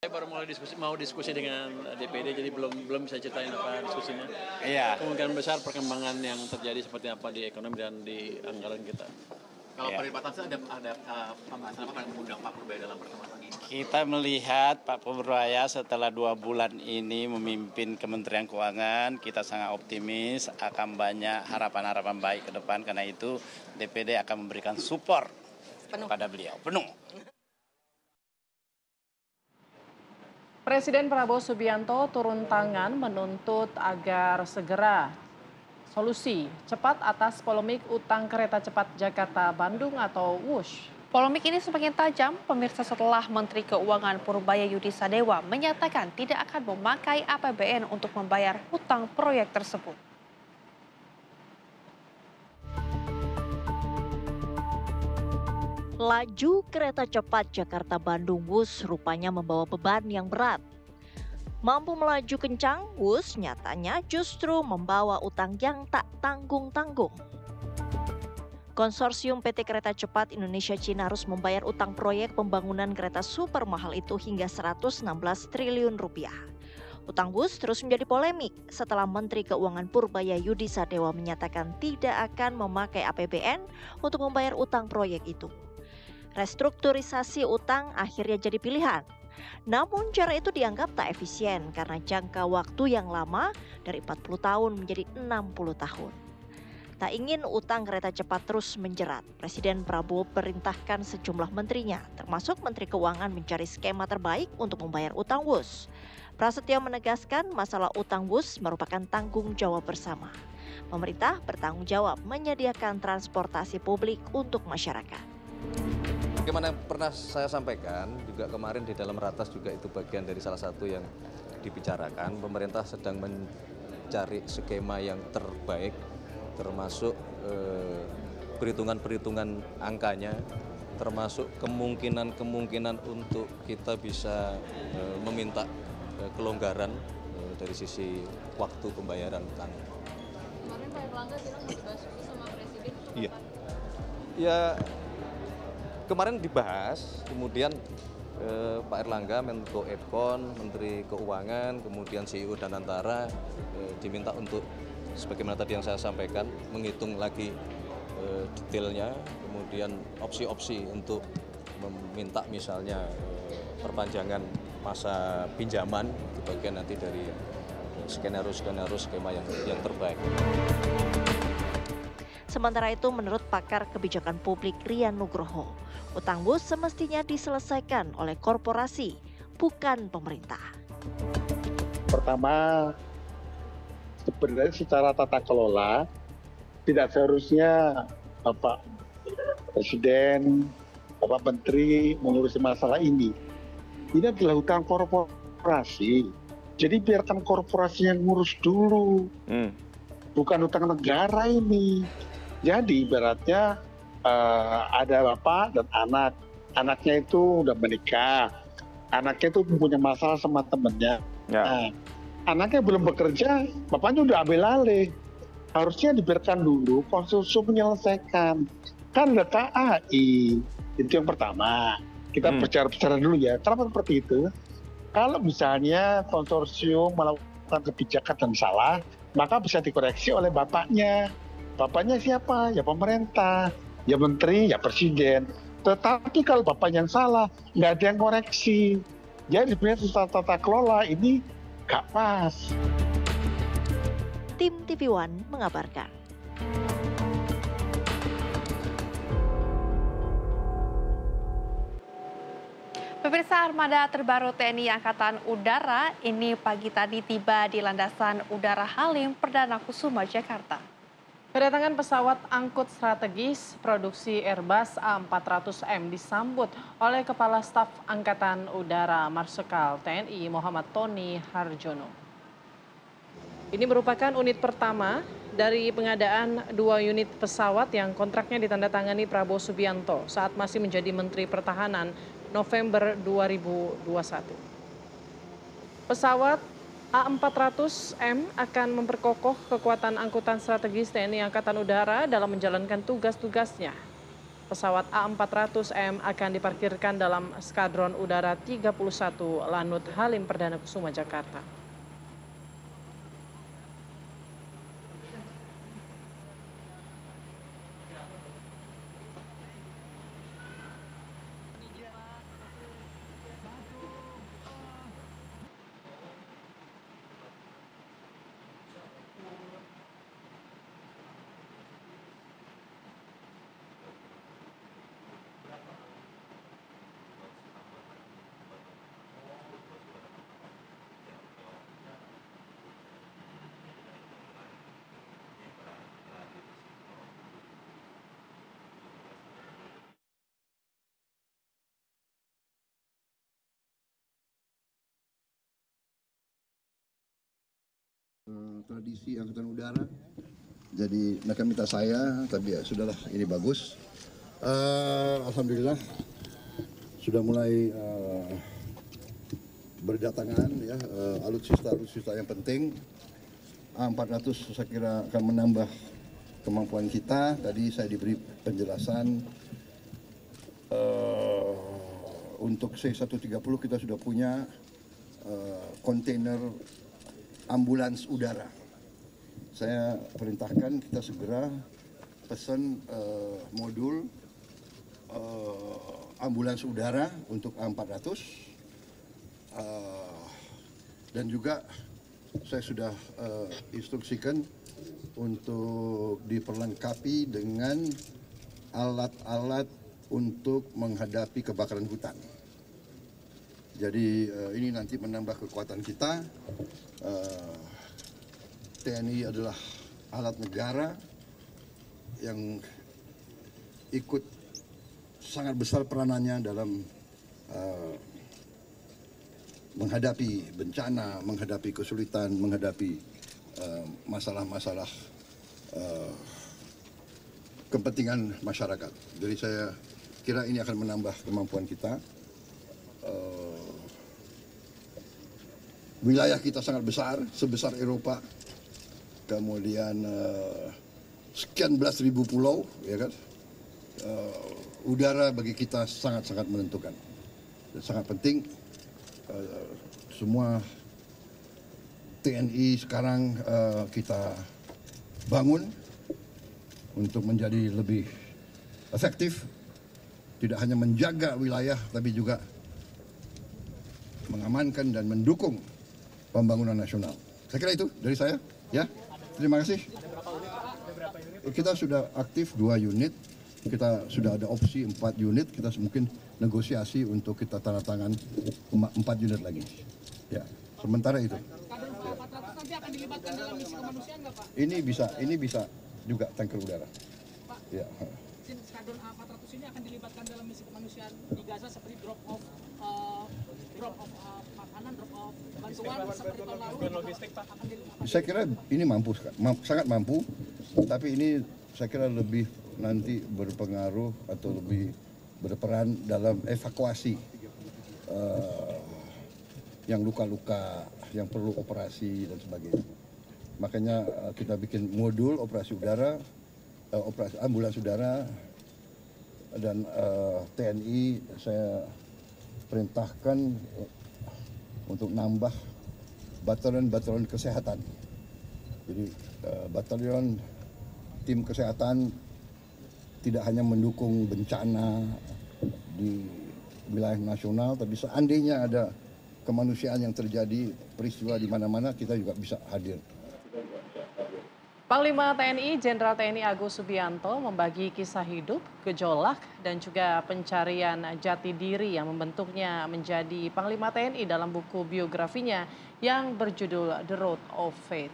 Saya baru mau diskusi dengan DPD, jadi belum bisa ceritain apa diskusinya. Iya. Kemungkinan besar perkembangan yang terjadi seperti apa di ekonomi dan di anggaran kita. Kalau perlipatan ada pembahasan apa yang mengundang Pak Purbaya dalam pertemuan ini? kita melihat Pak Purbaya setelah 2 bulan ini memimpin Kementerian Keuangan, kita sangat optimis akan banyak harapan-harapan baik ke depan. Karena itu DPD akan memberikan support kepada beliau penuh. Presiden Prabowo Subianto turun tangan menuntut agar segera solusi cepat atas polemik utang kereta cepat Jakarta-Bandung atau WUSH. Polemik ini semakin tajam, pemirsa, setelah Menteri Keuangan Purbaya Yudi Sadewa menyatakan tidak akan memakai APBN untuk membayar hutang proyek tersebut. Laju kereta cepat Jakarta-Bandung WUSH rupanya membawa beban yang berat. Mampu melaju kencang, WUSH nyatanya justru membawa utang yang tak tanggung-tanggung. Konsorsium PT Kereta Cepat Indonesia Cina harus membayar utang proyek pembangunan kereta super mahal itu hingga 116 triliun rupiah. Utang WUSH terus menjadi polemik setelah Menteri Keuangan Purbaya Yudi Sadewa menyatakan tidak akan memakai APBN untuk membayar utang proyek itu. Restrukturisasi utang akhirnya jadi pilihan. Namun cara itu dianggap tak efisien karena jangka waktu yang lama dari 40 tahun menjadi 60 tahun. Tak ingin utang kereta cepat terus menjerat, Presiden Prabowo perintahkan sejumlah menterinya, termasuk Menteri Keuangan, mencari skema terbaik untuk membayar utang WUSH. Prasetyo menegaskan masalah utang WUSH merupakan tanggung jawab bersama. Pemerintah bertanggung jawab menyediakan transportasi publik untuk masyarakat. Bagaimana pernah saya sampaikan juga kemarin di dalam ratas juga itu bagian dari salah satu yang dibicarakan. Pemerintah sedang mencari skema yang terbaik, termasuk perhitungan-perhitungan angkanya, termasuk kemungkinan untuk kita bisa meminta kelonggaran dari sisi waktu pembayaran utang. Kemarin Pak Erlangga bilang dibahas sama Presiden. Iya. Ya kemarin dibahas, kemudian Pak Erlangga, Menko Epon, Menteri Keuangan, kemudian CEO Danantara diminta untuk sebagaimana tadi yang saya sampaikan menghitung lagi detailnya, kemudian opsi-opsi untuk meminta misalnya perpanjangan masa pinjaman, itu bagian nanti dari skenario skema yang terbaik. Sementara itu, menurut pakar kebijakan publik Rian Nugroho, utang bus semestinya diselesaikan oleh korporasi, bukan pemerintah. Pertama, sebenarnya secara tata kelola tidak seharusnya Bapak Presiden, Bapak Menteri mengurusi masalah ini. Ini adalah utang korporasi, jadi biarkan korporasi yang ngurus dulu, bukan utang negara ini. Jadi ibaratnya ada bapak dan anak, anaknya itu udah menikah, anaknya itu punya masalah sama temennya. Nah, anaknya belum bekerja, bapaknya udah ambil alih. Harusnya dibiarkan dulu konsorsium menyelesaikan. Kan ada KAI, itu yang pertama. Kita bicara dulu ya, kenapa seperti itu? Kalau misalnya konsorsium melakukan kebijakan dan salah, maka bisa dikoreksi oleh bapaknya. Bapaknya siapa? Ya pemerintah, ya menteri, ya presiden. Tetapi kalau bapak yang salah, nggak ada yang koreksi. Jadi sebenarnya tata kelola ini nggak pas. Tim TV One mengabarkan. Pemirsa, armada terbaru TNI Angkatan Udara ini pagi tadi tiba di Landasan Udara Halim Perdana Kusuma, Jakarta. Kedatangan pesawat angkut strategis produksi Airbus A400M disambut oleh Kepala Staf Angkatan Udara Marsikal TNI Muhammad Tony Harjono. Ini merupakan unit pertama dari pengadaan 2 unit pesawat yang kontraknya ditandatangani Prabowo Subianto saat masih menjadi Menteri Pertahanan November 2021. Pesawat A400M akan memperkokoh kekuatan angkutan strategis TNI Angkatan Udara dalam menjalankan tugas-tugasnya. Pesawat A400M akan diparkirkan dalam Skadron Udara 31 Lanut Halim Perdana Kusuma, Jakarta. Tradisi Angkatan Udara, jadi mereka minta saya, tapi ya sudahlah, ini bagus. Alhamdulillah sudah mulai berdatangan ya alutsista yang penting. A400 saya kira akan menambah kemampuan kita. Tadi saya diberi penjelasan untuk C-130 kita sudah punya kontainer ambulans udara. Saya perintahkan kita segera pesan modul ambulans udara untuk A400 dan juga saya sudah instruksikan untuk diperlengkapi dengan alat-alat untuk menghadapi kebakaran hutan. Jadi ini nanti menambah kekuatan kita. TNI adalah alat negara yang ikut sangat besar peranannya dalam menghadapi bencana, menghadapi kesulitan, menghadapi masalah-masalah kepentingan masyarakat. Jadi saya kira ini akan menambah kemampuan kita. Wilayah kita sangat besar, sebesar Eropa. Kemudian sekian belas ribu pulau, ya kan? Udara bagi kita sangat-sangat menentukan. Dan sangat penting semua TNI sekarang kita bangun untuk menjadi lebih efektif, tidak hanya menjaga wilayah tapi juga mengamankan dan mendukung pembangunan nasional. Saya kira itu dari saya, ya. Terima kasih. Kita sudah aktif 2 unit, kita sudah ada opsi 4 unit, kita mungkin negosiasi untuk kita tanda tangan 4 unit lagi. Ya, sementara itu. Ini bisa juga tanker udara. Pak, ya. Skadron A400 ini akan dilibatkan dalam misi kemanusiaan di Gaza seperti drop off makanan, drop off bantuan seperti tahun lalu. Logistik, Pak. Saya kira ini sangat mampu, tapi ini saya kira lebih nanti berpengaruh atau lebih berperan dalam evakuasi yang luka-luka, yang perlu operasi dan sebagainya. Makanya kita bikin modul operasi udara, operasi ambulans udara, dan TNI saya perintahkan untuk nambah batalion kesehatan. Jadi batalion tim kesehatan tidak hanya mendukung bencana di wilayah nasional, tapi seandainya ada kemanusiaan yang terjadi, peristiwa di mana-mana, kita juga bisa hadir. Panglima TNI Jenderal TNI Agus Subianto membagi kisah hidup, gejolak, dan juga pencarian jati diri yang membentuknya menjadi Panglima TNI dalam buku biografinya yang berjudul The Road of Faith.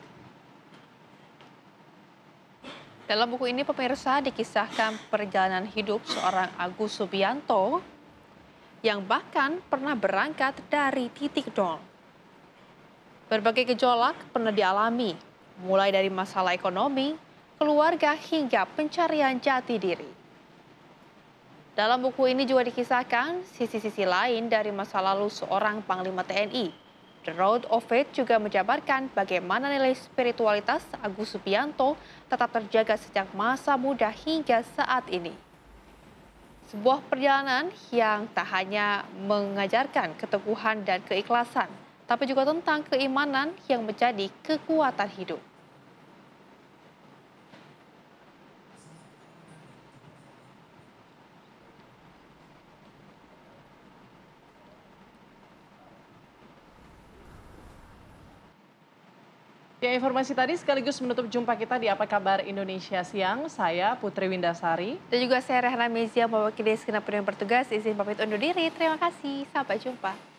Dalam buku ini pemirsa dikisahkan perjalanan hidup seorang Agus Subianto yang bahkan pernah berangkat dari titik nol. Berbagai gejolak pernah dialami, mulai dari masalah ekonomi, keluarga hingga pencarian jati diri. Dalam buku ini juga dikisahkan sisi-sisi lain dari masa lalu seorang Panglima TNI. The Road of Faith juga menjabarkan bagaimana nilai spiritualitas Agus Subianto tetap terjaga sejak masa muda hingga saat ini. Sebuah perjalanan yang tak hanya mengajarkan keteguhan dan keikhlasan, tapi juga tentang keimanan yang menjadi kekuatan hidup. Ya, informasi tadi sekaligus menutup jumpa kita di Apa Kabar Indonesia Siang. Saya Putri Windasari. Dan juga saya Rehana Mezia mewakili segenap yang bertugas. Izin pamit undur diri. Terima kasih. Sampai jumpa.